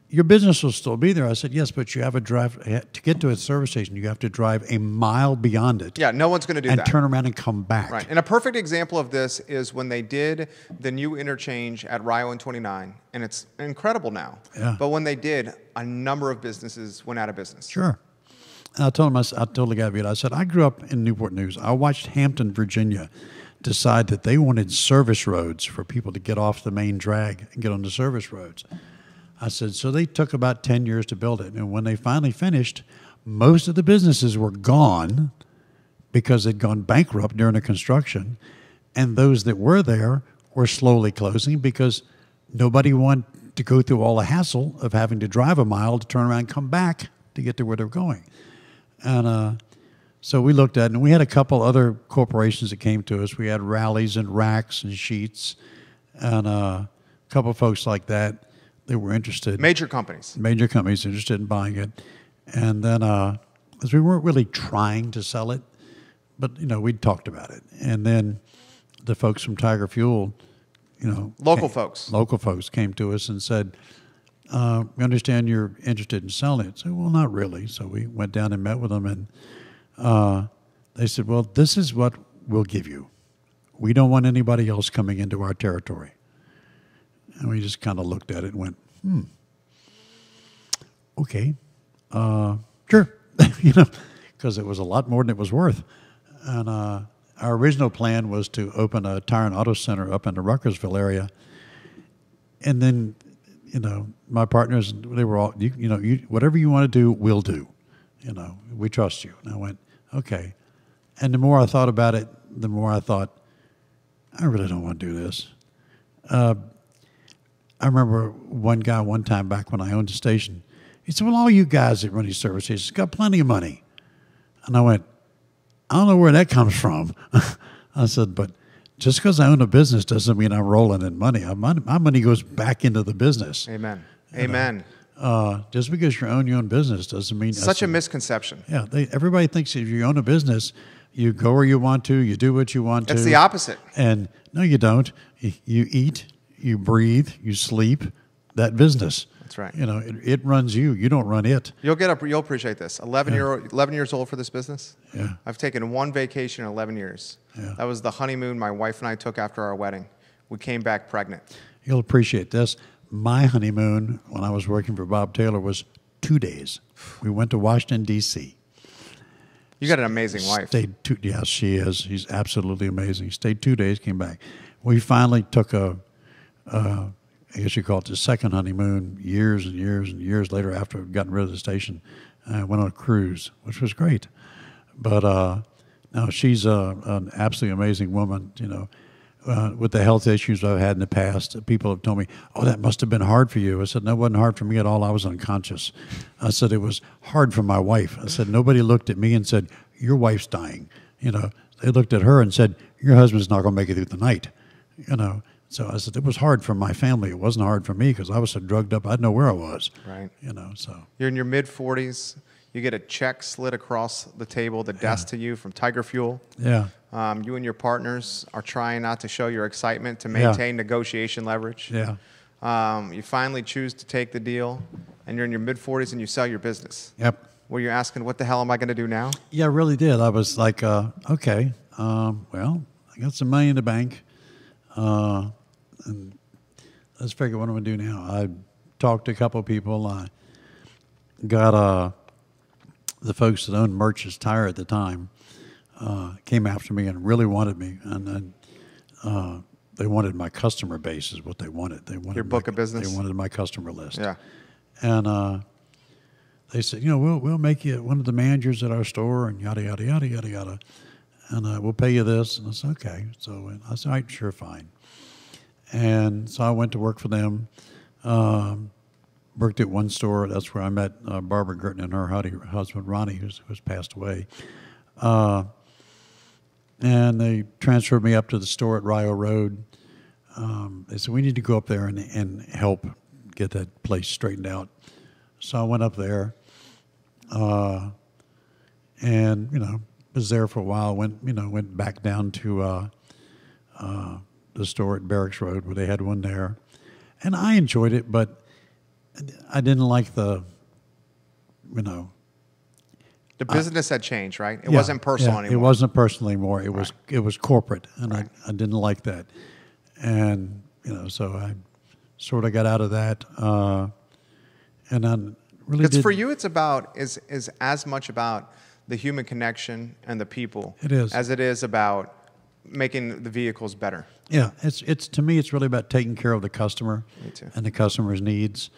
your business will still be there." I said, "Yes, but you have a drive to get to a service station. You have to drive a mile beyond it.
Yeah, no one's going to do
and
that.
And turn around and come back."
Right. And a perfect example of this is when they did the new interchange at Rio and 29, and it's incredible now.
Yeah.
But when they did, a number of businesses went out of business.
Sure. And I told the guy, I said, "I grew up in Newport News. I watched Hampton, Virginia, decide that they wanted service roads for people to get off the main drag and get on the service roads." I said, so they took about 10 years to build it. And when they finally finished, most of the businesses were gone because they'd gone bankrupt during the construction. And those that were there were slowly closing because nobody wanted to go through all the hassle of having to drive a mile to turn around and come back to get to where they're going. And so we looked at it, and we had a couple other corporations that came to us. We had Rallies and Racks and Sheets and a couple of folks like that. They were interested.
Major companies
interested in buying it. And then, as we weren't really trying to sell it, but, we'd talked about it. And then the folks from Tiger Fuel,
local folks
came to us and said, "We understand you're interested in selling it." I said, "Well, not really." So we went down and met with them, and they said, "Well, this is what we'll give you. We don't want anybody else coming into our territory." And we just kind of looked at it and went, okay, sure, because it was a lot more than it was worth. And our original plan was to open a tire and auto center up in the Ruckersville area. And then, my partners, they were all, whatever you want to do, we'll do. We trust you. And I went, okay. And the more I thought about it, the more I thought, I really don't want to do this. I remember one guy one time back when I owned a station, he said, "Well, all you guys that run these service stations got plenty of money." And I went, "I don't know where that comes from." I said, "But just because I own a business doesn't mean I'm rolling in money. My money goes back into the business."
Amen. Amen.
Just because you own your own business doesn't mean...
Such a misconception.
Yeah, everybody thinks if you own a business, you go where you want to, you do what you want to.
It's the opposite.
And no, you don't. You eat, you breathe, you sleep, that business.
That's right.
It runs you. You don't run it.
You'll appreciate this. 11 years old for this business.
Yeah.
I've taken one vacation in 11 years.
Yeah.
That was the honeymoon my wife and I took after our wedding. We came back pregnant.
You'll appreciate this. My honeymoon when I was working for Bob Taylor was 2 days. We went to Washington, D.C.
You got an amazing wife.
Yes, she is. She's absolutely amazing. Stayed 2 days, came back. We finally took I guess you call it the second honeymoon, years and years and years later after we'd gotten rid of the station. I went on a cruise, which was great. But no, she's an absolutely amazing woman, with the health issues I've had in the past. People have told me, "Oh, that must have been hard for you." I said, "No, it wasn't hard for me at all. I was unconscious." I said, "It was hard for my wife." I said, "Nobody looked at me and said, 'Your wife's dying.' They looked at her and said, 'Your husband's not going to make it through the night.'" So I said, it was hard for my family. It wasn't hard for me because I was so drugged up, I didn't know where I was.
Right.
So.
You're in your mid-40s. You get a check slid across the table, the desk to you from Tiger Fuel.
Yeah.
You and your partners are trying not to show your excitement to maintain negotiation leverage.
Yeah.
You finally choose to take the deal, and you're in your mid-40s, and you sell your business.
Yep.
Were you asking, what the hell am I going to do now?
Yeah, I really did. I was like, okay, well, I got some money in the bank. And let's figure what I'm going to do now. I talked to a couple of people. I got the folks that owned Merch's Tire at the time came after me and really wanted me. And then they wanted my customer base is what they wanted. They wanted
your book of business?
They wanted my customer list.
Yeah.
And they said, we'll make you one of the managers at our store and yada, yada, yada, yada, yada. And we'll pay you this. And I said, okay. So I said, all right, sure, fine. And so I went to work for them, worked at one store. That's where I met Barbara Curtin and her husband, Ronnie, who's passed away. And they transferred me up to the store at Rio Road. They said, we need to go up there and help get that place straightened out. So I went up there, and was there for a while. Went back down to the store at Barracks Road where they had one there, and I enjoyed it, but I didn't like the
business had changed, right? It wasn't personal anymore.
It wasn't personal anymore. It was corporate, and I didn't like that. And so I sort of got out of that, and then really.
Because for you, it's about is as much about the human connection and the people.
It is
as it is about making the vehicles better.
Yeah, it's to me, it's really about taking care of the customer and the customer's needs.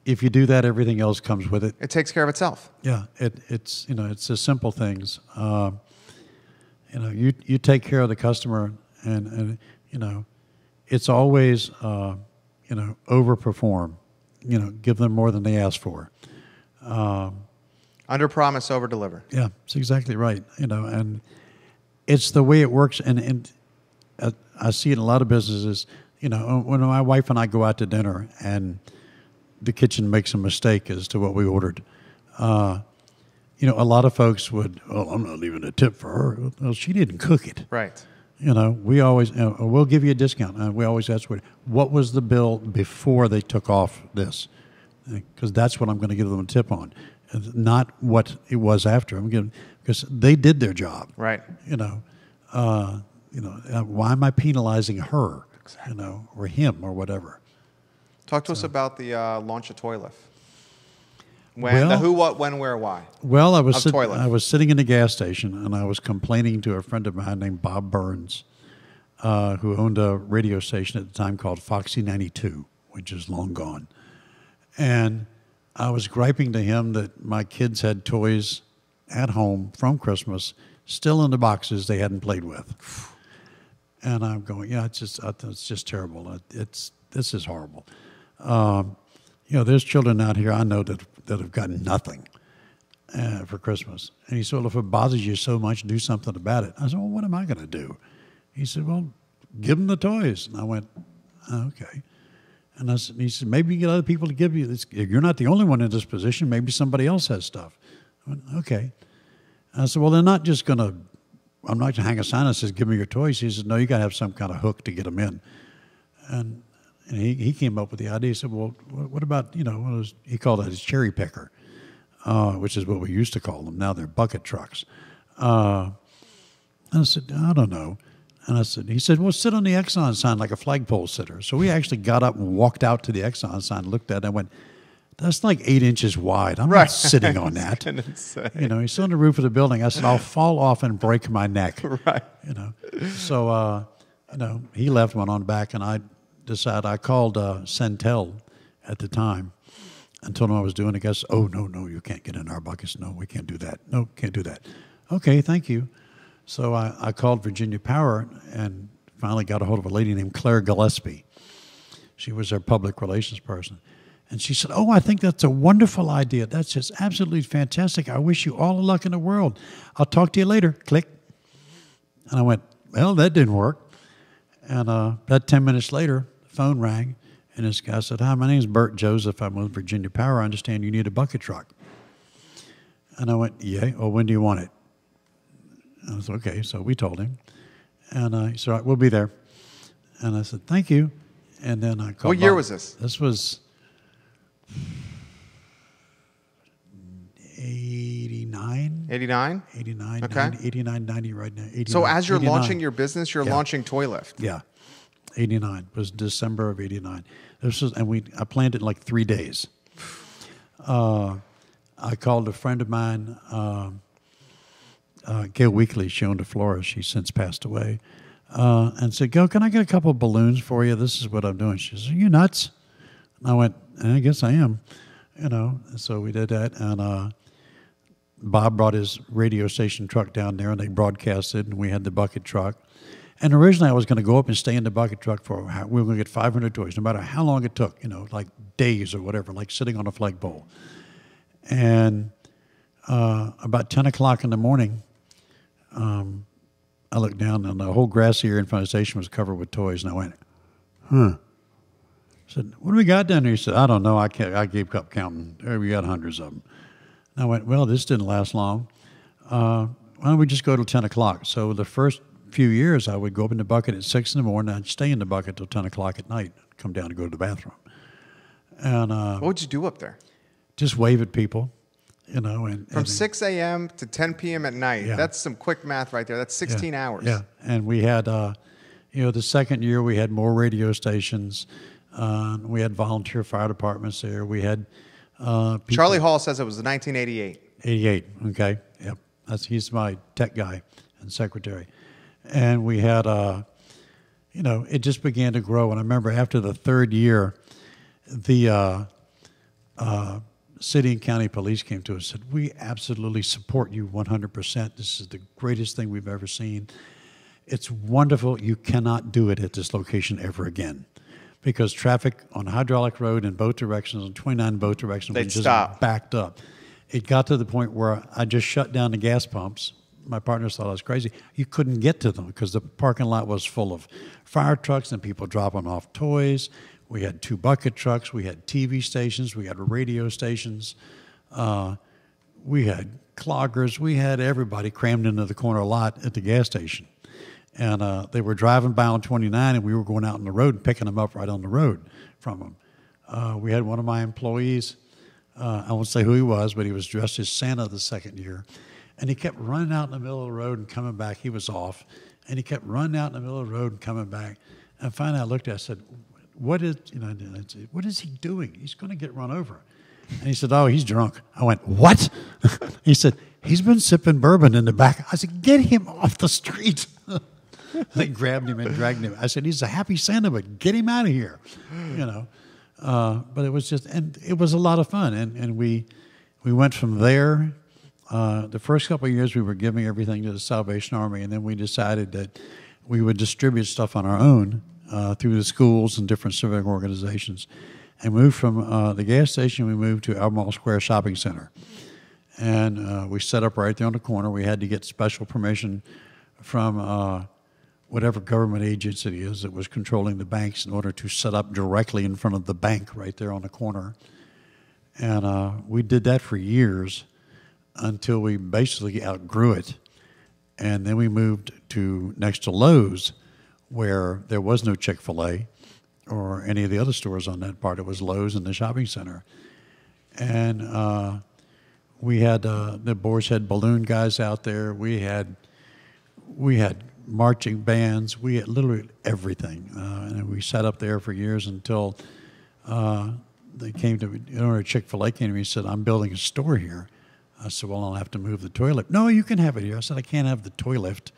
If you do that, everything else comes with it.
It takes care of itself.
Yeah, it's it's the simple things. You take care of the customer, and it's always overperform. Give them more than they ask for.
Under promise, over deliver.
Yeah, that's exactly right. And it's the way it works, and I see it in a lot of businesses. When my wife and I go out to dinner and the kitchen makes a mistake as to what we ordered, a lot of folks would, I'm not leaving a tip for her. Well, she didn't cook it.
Right.
We always, we'll give you a discount. And we always ask, what was the bill before they took off this? Because that's what I'm going to give them a tip on, not what it was after. Because they did their job.
Right.
Why am I penalizing her? Exactly. Or him or whatever.
Talk to us about the launch of Toy Lift. The who, what, when, where, why.
Well, I was sitting in a gas station, and I was complaining to a friend of mine named Bob Burns, who owned a radio station at the time called Foxy 92, which is long gone. And I was griping to him that my kids had toys at home from Christmas still in the boxes they hadn't played with. And I'm going, it's just terrible. This is horrible. There's children out here I know that have gotten nothing for Christmas. And he said, well, if it bothers you so much, do something about it. I said, well, what am I going to do? He said, well, give them the toys. And I went, okay. And he said, maybe you get other people to give you this. You're not the only one in this position. Maybe somebody else has stuff. I went, okay. And I said, well, they're not just going to, I'm not going to hang a sign that says, give me your toys. He said, no, you got to have some kind of hook to get them in. And he came up with the idea. He said, well, what about, he called it his cherry picker, which is what we used to call them. Now they're bucket trucks. And I said, I don't know. And he said, well, sit on the Exxon sign like a flagpole sitter. So we actually got up and walked out to the Exxon sign, looked at it, and went, that's like 8 inches wide. I'm not sitting on that. He's on the roof of the building. I said, I'll fall off and break my neck.
Right.
So, he left, went on back, and I called Centel at the time and told him I was doing it. Guys, oh, no, you can't get in our buckets. No, we can't do that. No, can't do that. Okay, thank you. So I called Virginia Power and finally got a hold of a lady named Claire Gillespie. She was their public relations person. And she said, oh, I think that's a wonderful idea. That's just absolutely fantastic. I wish you all the luck in the world. I'll talk to you later. Click. And I went, well, that didn't work. And about 10 minutes later, the phone rang, and this guy said, hi, my name's Bert Joseph. I'm with Virginia Power. I understand you need a bucket truck. And I went, yeah, well, when do you want it? And I said, okay, so we told him. And he said, all right, we'll be there. And I said, thank you. And then I called.
What year was this?
This was 89.
89?
89,
okay.
90, 89, 90 right now. 89,
so as you're
89.
launching your business, you're launching Toy Lift.
Yeah. 89. It was December of 89. I planned it in like 3 days. I called a friend of mine, Gail Weekly. She owned a florist. She's since passed away. And said, Gail, can I get a couple of balloons for you? This is what I'm doing. She said, are you nuts? And I went, I guess I am. So we did that. And Bob brought his radio station truck down there, and they broadcasted, and we had the bucket truck. And originally I was going to go up and stay in the bucket truck we were going to get 500 toys, no matter how long it took, like days or whatever, like sitting on a flagpole. And about 10 o'clock in the morning, I looked down, and the whole grassy area in front of the station was covered with toys, and I went, I said, what do we got down there? He said, I don't know. I gave up counting. We got hundreds of them. And I went, well, this didn't last long. Why don't we just go till 10 o'clock? So the first few years, I would go up in the bucket at 6 in the morning. I'd stay in the bucket till 10 o'clock at night, come down to go to the bathroom. And
what would you do up there?
Just wave at people, you know.
From 6 a.m. to 10 p.m. at night.
Yeah.
That's some quick math right there. That's 16 hours.
Yeah, and we had, the second year we had more radio stations. We had volunteer fire departments there. We had
Charlie Hall says it was 1988.
88, okay. Yep. He's my tech guy and secretary. And we had, it just began to grow. And I remember after the third year, the city and county police came to us and said, we absolutely support you 100%. This is the greatest thing we've ever seen. It's wonderful. You cannot do it at this location ever again. Because traffic on Hydraulic Road in both directions, on 29 in both directions, was just backed up. It got to the point where I just shut down the gas pumps. My partners thought I was crazy. You couldn't get to them because the parking lot was full of fire trucks and people dropping off toys. We had 2 bucket trucks. We had TV stations. We had radio stations. We had cloggers. We had everybody crammed into the corner lot at the gas station. And they were driving by on 29, and we were going out on the road and picking them up right on the road from them. We had one of my employees, I won't say who he was, but he was dressed as Santa the second year. And he kept running out in the middle of the road and coming back. He was off. And he kept running out in the middle of the road and coming back. And finally I looked at him, I said, what is he doing? He's going to get run over. And he said, oh, he's drunk. I went, what? He said, he's been sipping bourbon in the back. I said, get him off the street. They grabbed him and dragged him. I said, he's a happy Santa, but get him out of here. But it was it was a lot of fun. And we went from there. The first couple of years we were giving everything to the Salvation Army, and then we decided that we would distribute stuff on our own through the schools and different civic organizations. And moved from the gas station, we moved to Albemarle Square Shopping Center. And we set up right there on the corner. We had to get special permission from whatever government agency it is that was controlling the banks in order to set up directly in front of the bank right there on the corner. And we did that for years until we basically outgrew it. And then we moved to next to Lowe's, where there was no Chick-fil-A or any of the other stores on that part. It was Lowe's in the shopping center. And we had the Boar's Head balloon guys out there. We had marching bands. We had literally everything. And we sat up there for years until they came to, Chick-fil-A came to me and said, I'm building a store here. I said, well, I'll have to move the toy lift. No, you can have it here. I said, I can't have the toy lift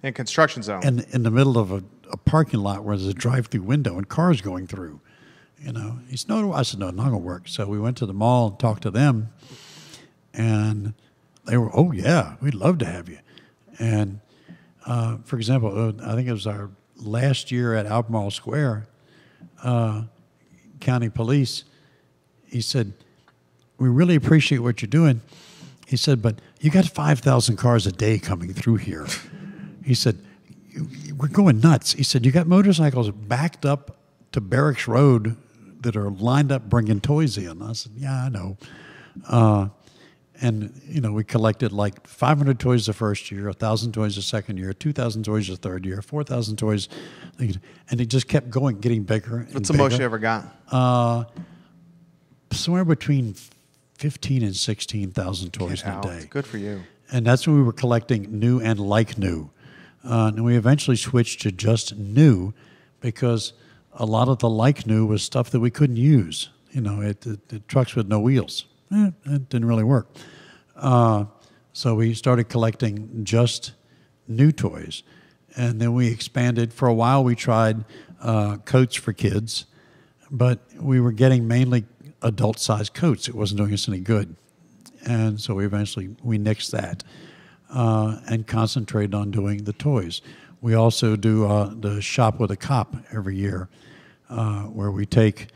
in construction zone.
And in the middle of a parking lot where there's a drive-through window and cars going through. He said, no. I said, no, it's not going to work. So we went to the mall and talked to them. And they were, oh, yeah, we'd love to have you. And, for example, I think it was our last year at Albemarle Square, county police, he said, we really appreciate what you're doing. He said, but you got 5,000 cars a day coming through here. He said, we're going nuts. He said, you got motorcycles backed up to Barracks Road that are lined up bringing toys in. I said, yeah, I know. And, we collected like 500 toys the first year, 1,000 toys the second year, 2,000 toys the third year, 4,000 toys. And it just kept going, getting bigger.
What's the most you ever got?
Somewhere between 15 and 16,000 toys in a day.
Good for you.
And that's when we were collecting new and like new. And we eventually switched to just new because a lot of the like new was stuff that we couldn't use. The trucks with no wheels. It didn't really work. So we started collecting just new toys. And then we expanded. For a while we tried coats for kids, but we were getting mainly adult-sized coats. It wasn't doing us any good. And so we nixed that and concentrated on doing the toys. We also do the Shop with a Cop every year where we take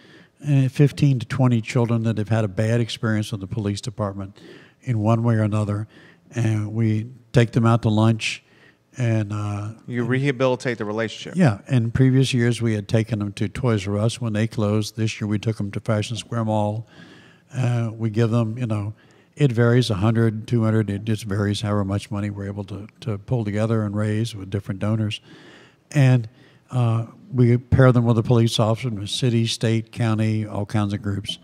15 to 20 children that have had a bad experience with the police department in one way or another, and we take them out to lunch And
you rehabilitate the relationship.
yeah, in previous years we had taken them to Toys R Us when they closed. This year we took them to Fashion Square Mall. We give them, it varies, 100, 200, it just varies however much money we're able to pull together and raise with different donors. And we pair them with a police officer in the city, state, county, all kinds of groups.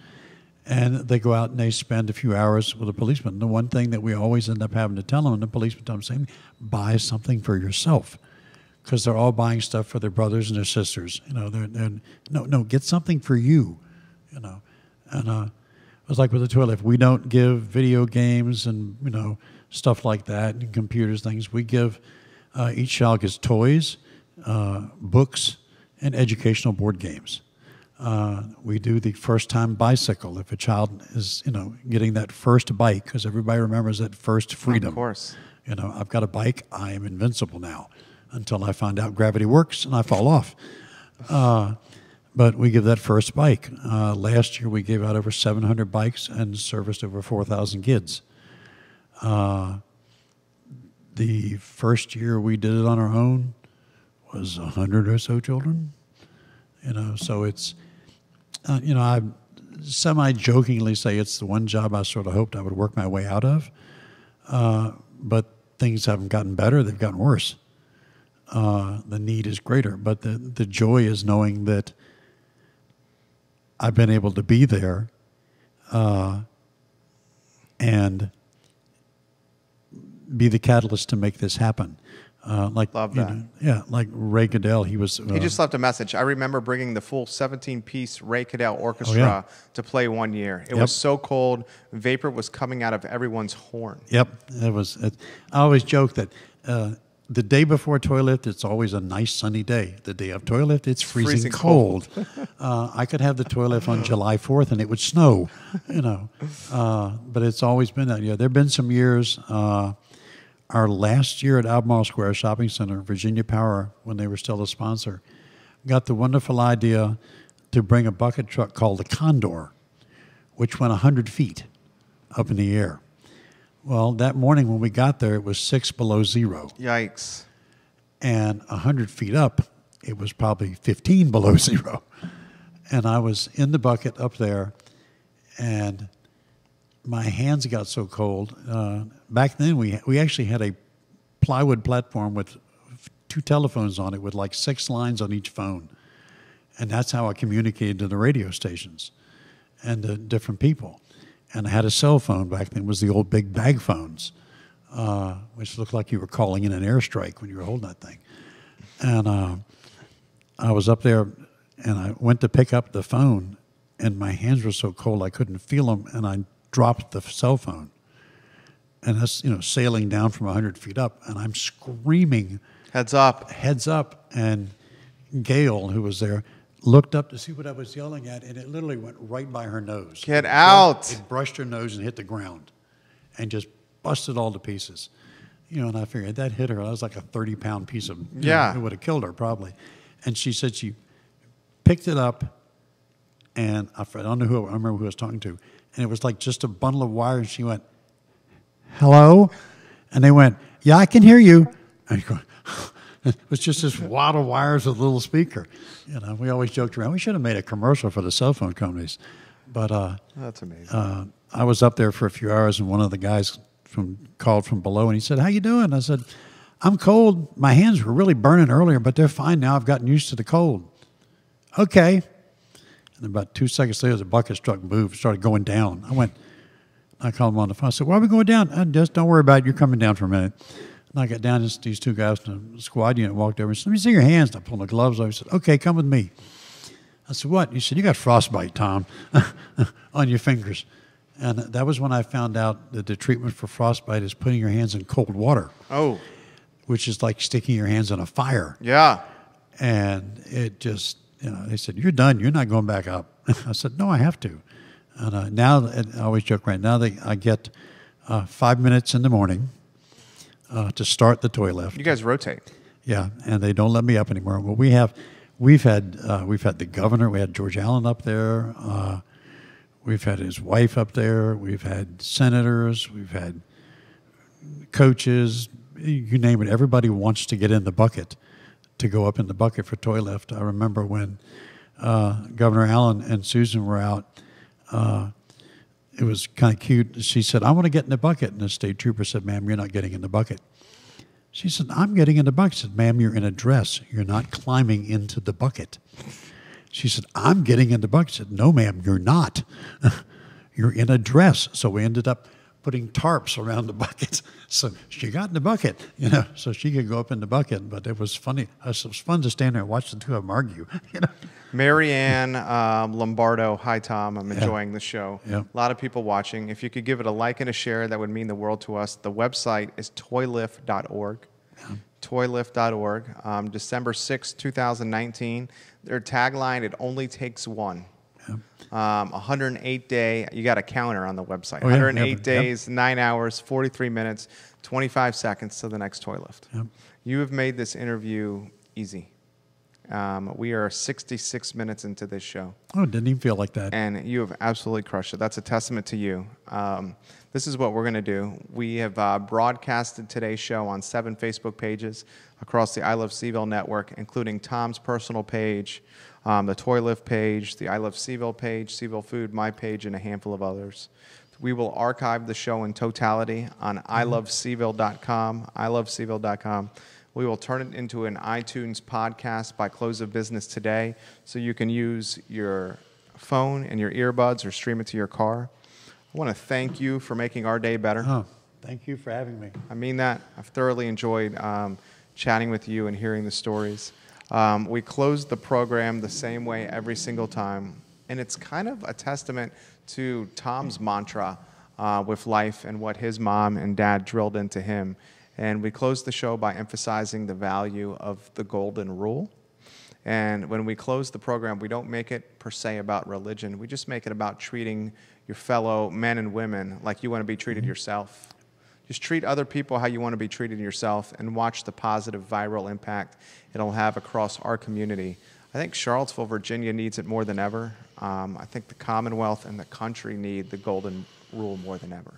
And they go out and they spend a few hours with a policeman. The one thing that we always end up having to tell them, and the policeman tells them, buy something for yourself. Because they're all buying stuff for their brothers and their sisters. No, get something for you. And it was like with the Toy Lift. We don't give video games and, stuff like that and computers, things. We give, each child gets toys, books, and educational board games. We do the first-time bicycle. If a child is, getting that first bike, because everybody remembers that first freedom.
Of course.
I've got a bike. I am invincible now until I find out gravity works and I fall off. But we give that first bike. Last year we gave out over 700 bikes and serviced over 4,000 kids. The first year we did it on our own was 100 or so children. So it's, I semi-jokingly say it's the one job I sort of hoped I would work my way out of. But things haven't gotten better, they've gotten worse. The need is greater, but the joy is knowing that I've been able to be there and be the catalyst to make this happen. Love that. Like Ray Goodell, he
just left a message. I remember bringing the full 17-piece Ray Goodell orchestra to play one year. It was so cold, vapor was coming out of everyone's horn.
Yep, I always joke that the day before Toy Lift, it's always a nice sunny day. The day of Toy Lift, it's freezing cold. I could have the Toy Lift on July 4th and it would snow, but it's always been that. There have been some years. Our last year at Albemarle Square Shopping Center, Virginia Power, when they were still a sponsor, got the wonderful idea to bring a bucket truck called the Condor, which went 100 feet up in the air. Well, that morning when we got there, it was 6 below zero.
Yikes.
And 100 feet up, it was probably 15 below zero. And I was in the bucket up there, and my hands got so cold. Back then, we actually had a plywood platform with 2 telephones on it with like 6 lines on each phone. And that's how I communicated to the radio stations and to different people. And I had a cell phone back then. It was the old big bag phones, which looked like you were calling in an airstrike when you were holding that thing. And I was up there, and I went to pick up the phone, and my hands were so cold I couldn't feel them, and I dropped the cell phone. And that's, sailing down from 100 feet up, and I'm screaming.
Heads up.
Heads up. And Gail, who was there, looked up to see what I was yelling at, and it literally went right by her nose.
Get out.
It brushed her nose and hit the ground and just busted all to pieces. And I figured that hit her. That was like a 30-pound piece of, it would have killed her probably. And she said she picked it up, and I don't know I remember who I was talking to, and it was like just a bundle of wire, and she went, hello? And they went, yeah, I can hear you. And you go, it was just this wad of wires with a little speaker. We always joked around. We should have made a commercial for the cell phone companies. But
that's amazing.
I was up there for a few hours, and one of the guys called from below, and he said, how you doing? I said, I'm cold. My hands were really burning earlier, but they're fine now. I've gotten used to the cold. Okay. And about 2 seconds later, the bucket truck moved, started going down. I called him on the phone. I said, why are we going down? Just don't worry about it. You're coming down for a minute. And I got down, and these 2 guys in the squad unit walked over and said, let me see your hands. And I pulled the gloves off. He said, okay, come with me. I said, what? He said, you got frostbite, Tom, on your fingers. And that was when I found out that the treatment for frostbite is putting your hands in cold water.
Oh.
Which is like sticking your hands on a fire.
Yeah.
And it just, they said, you're done. You're not going back up. I said, no, I have to. And now, I always joke around, now that I get 5 minutes in the morning to start the Toy Lift.
You guys rotate.
Yeah, and they don't let me up anymore. Well, we've had the governor, we had George Allen up there, we've had his wife up there, we've had senators, we've had coaches, you name it, everybody wants to get in the bucket, to go up in the bucket for Toy Lift. I remember when Governor Allen and Susan were out, it was kind of cute. She said, I want to get in the bucket. And the state trooper said, ma'am, you're not getting in the bucket. She said, I'm getting in the bucket. She said, ma'am, you're in a dress. You're not climbing into the bucket. She said, I'm getting in the bucket. She said, no, ma'am, you're not. You're in a dress. So we ended up putting tarps around the bucket. So she got in the bucket, so she could go up in the bucket. But it was funny. It was fun to stand there and watch the two of them argue,
Mary Ann Lombardo, hi, Tom. I'm enjoying the show.
Yeah.
A lot of people watching. If you could give it a like and a share, that would mean the world to us. The website is toylift.org. Yeah. Toylift.org. December 6, 2019. Their tagline, it only takes one. 108 day, you got a counter on the website. 108 days, 9 hours, 43 minutes, 25 seconds to the next toy lift. Yep. You have made this interview easy. We are 66 minutes into this show.
Oh, it didn't even feel like that.
And you have absolutely crushed it. That's a testament to you. This is what we're going to do. We have broadcasted today's show on 7 Facebook pages across the I Love CVille network, including Tom's personal page, the Toy Lift page, the I Love CVille page, CVille Food, my page, and a handful of others. We will archive the show in totality on ilovecville.com, ilovecville.com. We will turn it into an iTunes podcast by close of business today, so you can use your phone and your earbuds or stream it to your car. I want to thank you for making our day better.
Oh, thank you for having me.
I mean that. I've thoroughly enjoyed chatting with you and hearing the stories. We close the program the same way every single time, and it's kind of a testament to Tom's mantra with life and what his mom and dad drilled into him. And we close the show by emphasizing the value of the golden rule. And when we close the program, we don't make it per se about religion. We just make it about treating your fellow men and women like you want to be treated yourself. Just treat other people how you want to be treated yourself, and watch the positive viral impact it'll have across our community. I think Charlottesville, Virginia needs it more than ever. I think the Commonwealth and the country need the golden rule more than ever.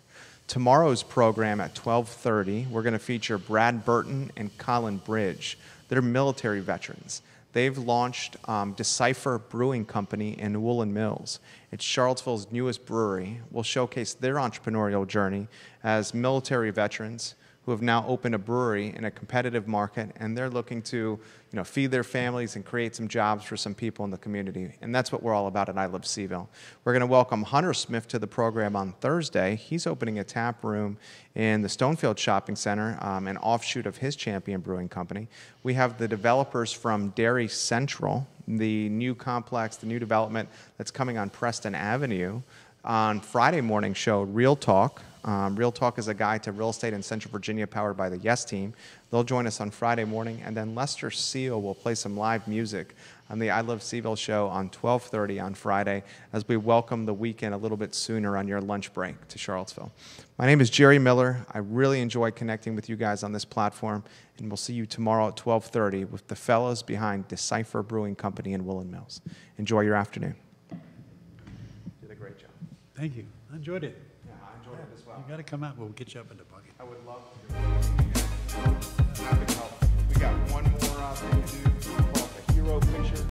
Tomorrow's program at 12:30, we're going to feature Brad Burton and Colin Bridge. They're military veterans. They've launched Decipher Brewing Company in Woollen Mills. It's Charlottesville's newest brewery. We'll showcase their entrepreneurial journey as military veterans who have now opened a brewery in a competitive market, and they're looking to feed their families and create some jobs for some people in the community. And that's what we're all about at I Love CVille. We're going to welcome Hunter Smith to the program on Thursday. He's opening a tap room in the Stonefield Shopping Center, an offshoot of his Champion Brewing Company. We have the developers from Dairy Central, the new complex, the new development that's coming on Preston Avenue. On Friday morning show, Real Talk. Real Talk is a guide to real estate in Central Virginia powered by the Yes Team. They'll join us on Friday morning, and then Lester Seal will play some live music on the I Love CVille show on 12:30 on Friday as we welcome the weekend a little bit sooner on your lunch break to Charlottesville. My name is Jerry Miller. I really enjoyed connecting with you guys on this platform, and we'll see you tomorrow at 12:30 with the fellows behind Decipher Brewing Company in Woollen Mills. Enjoy your afternoon. Did a great job.
Thank you. I enjoyed it.
Yeah, I enjoyed it as well.
You got to come out. We'll get you up in the bucket.
I would love to. We got one more thing to do called the hero picture.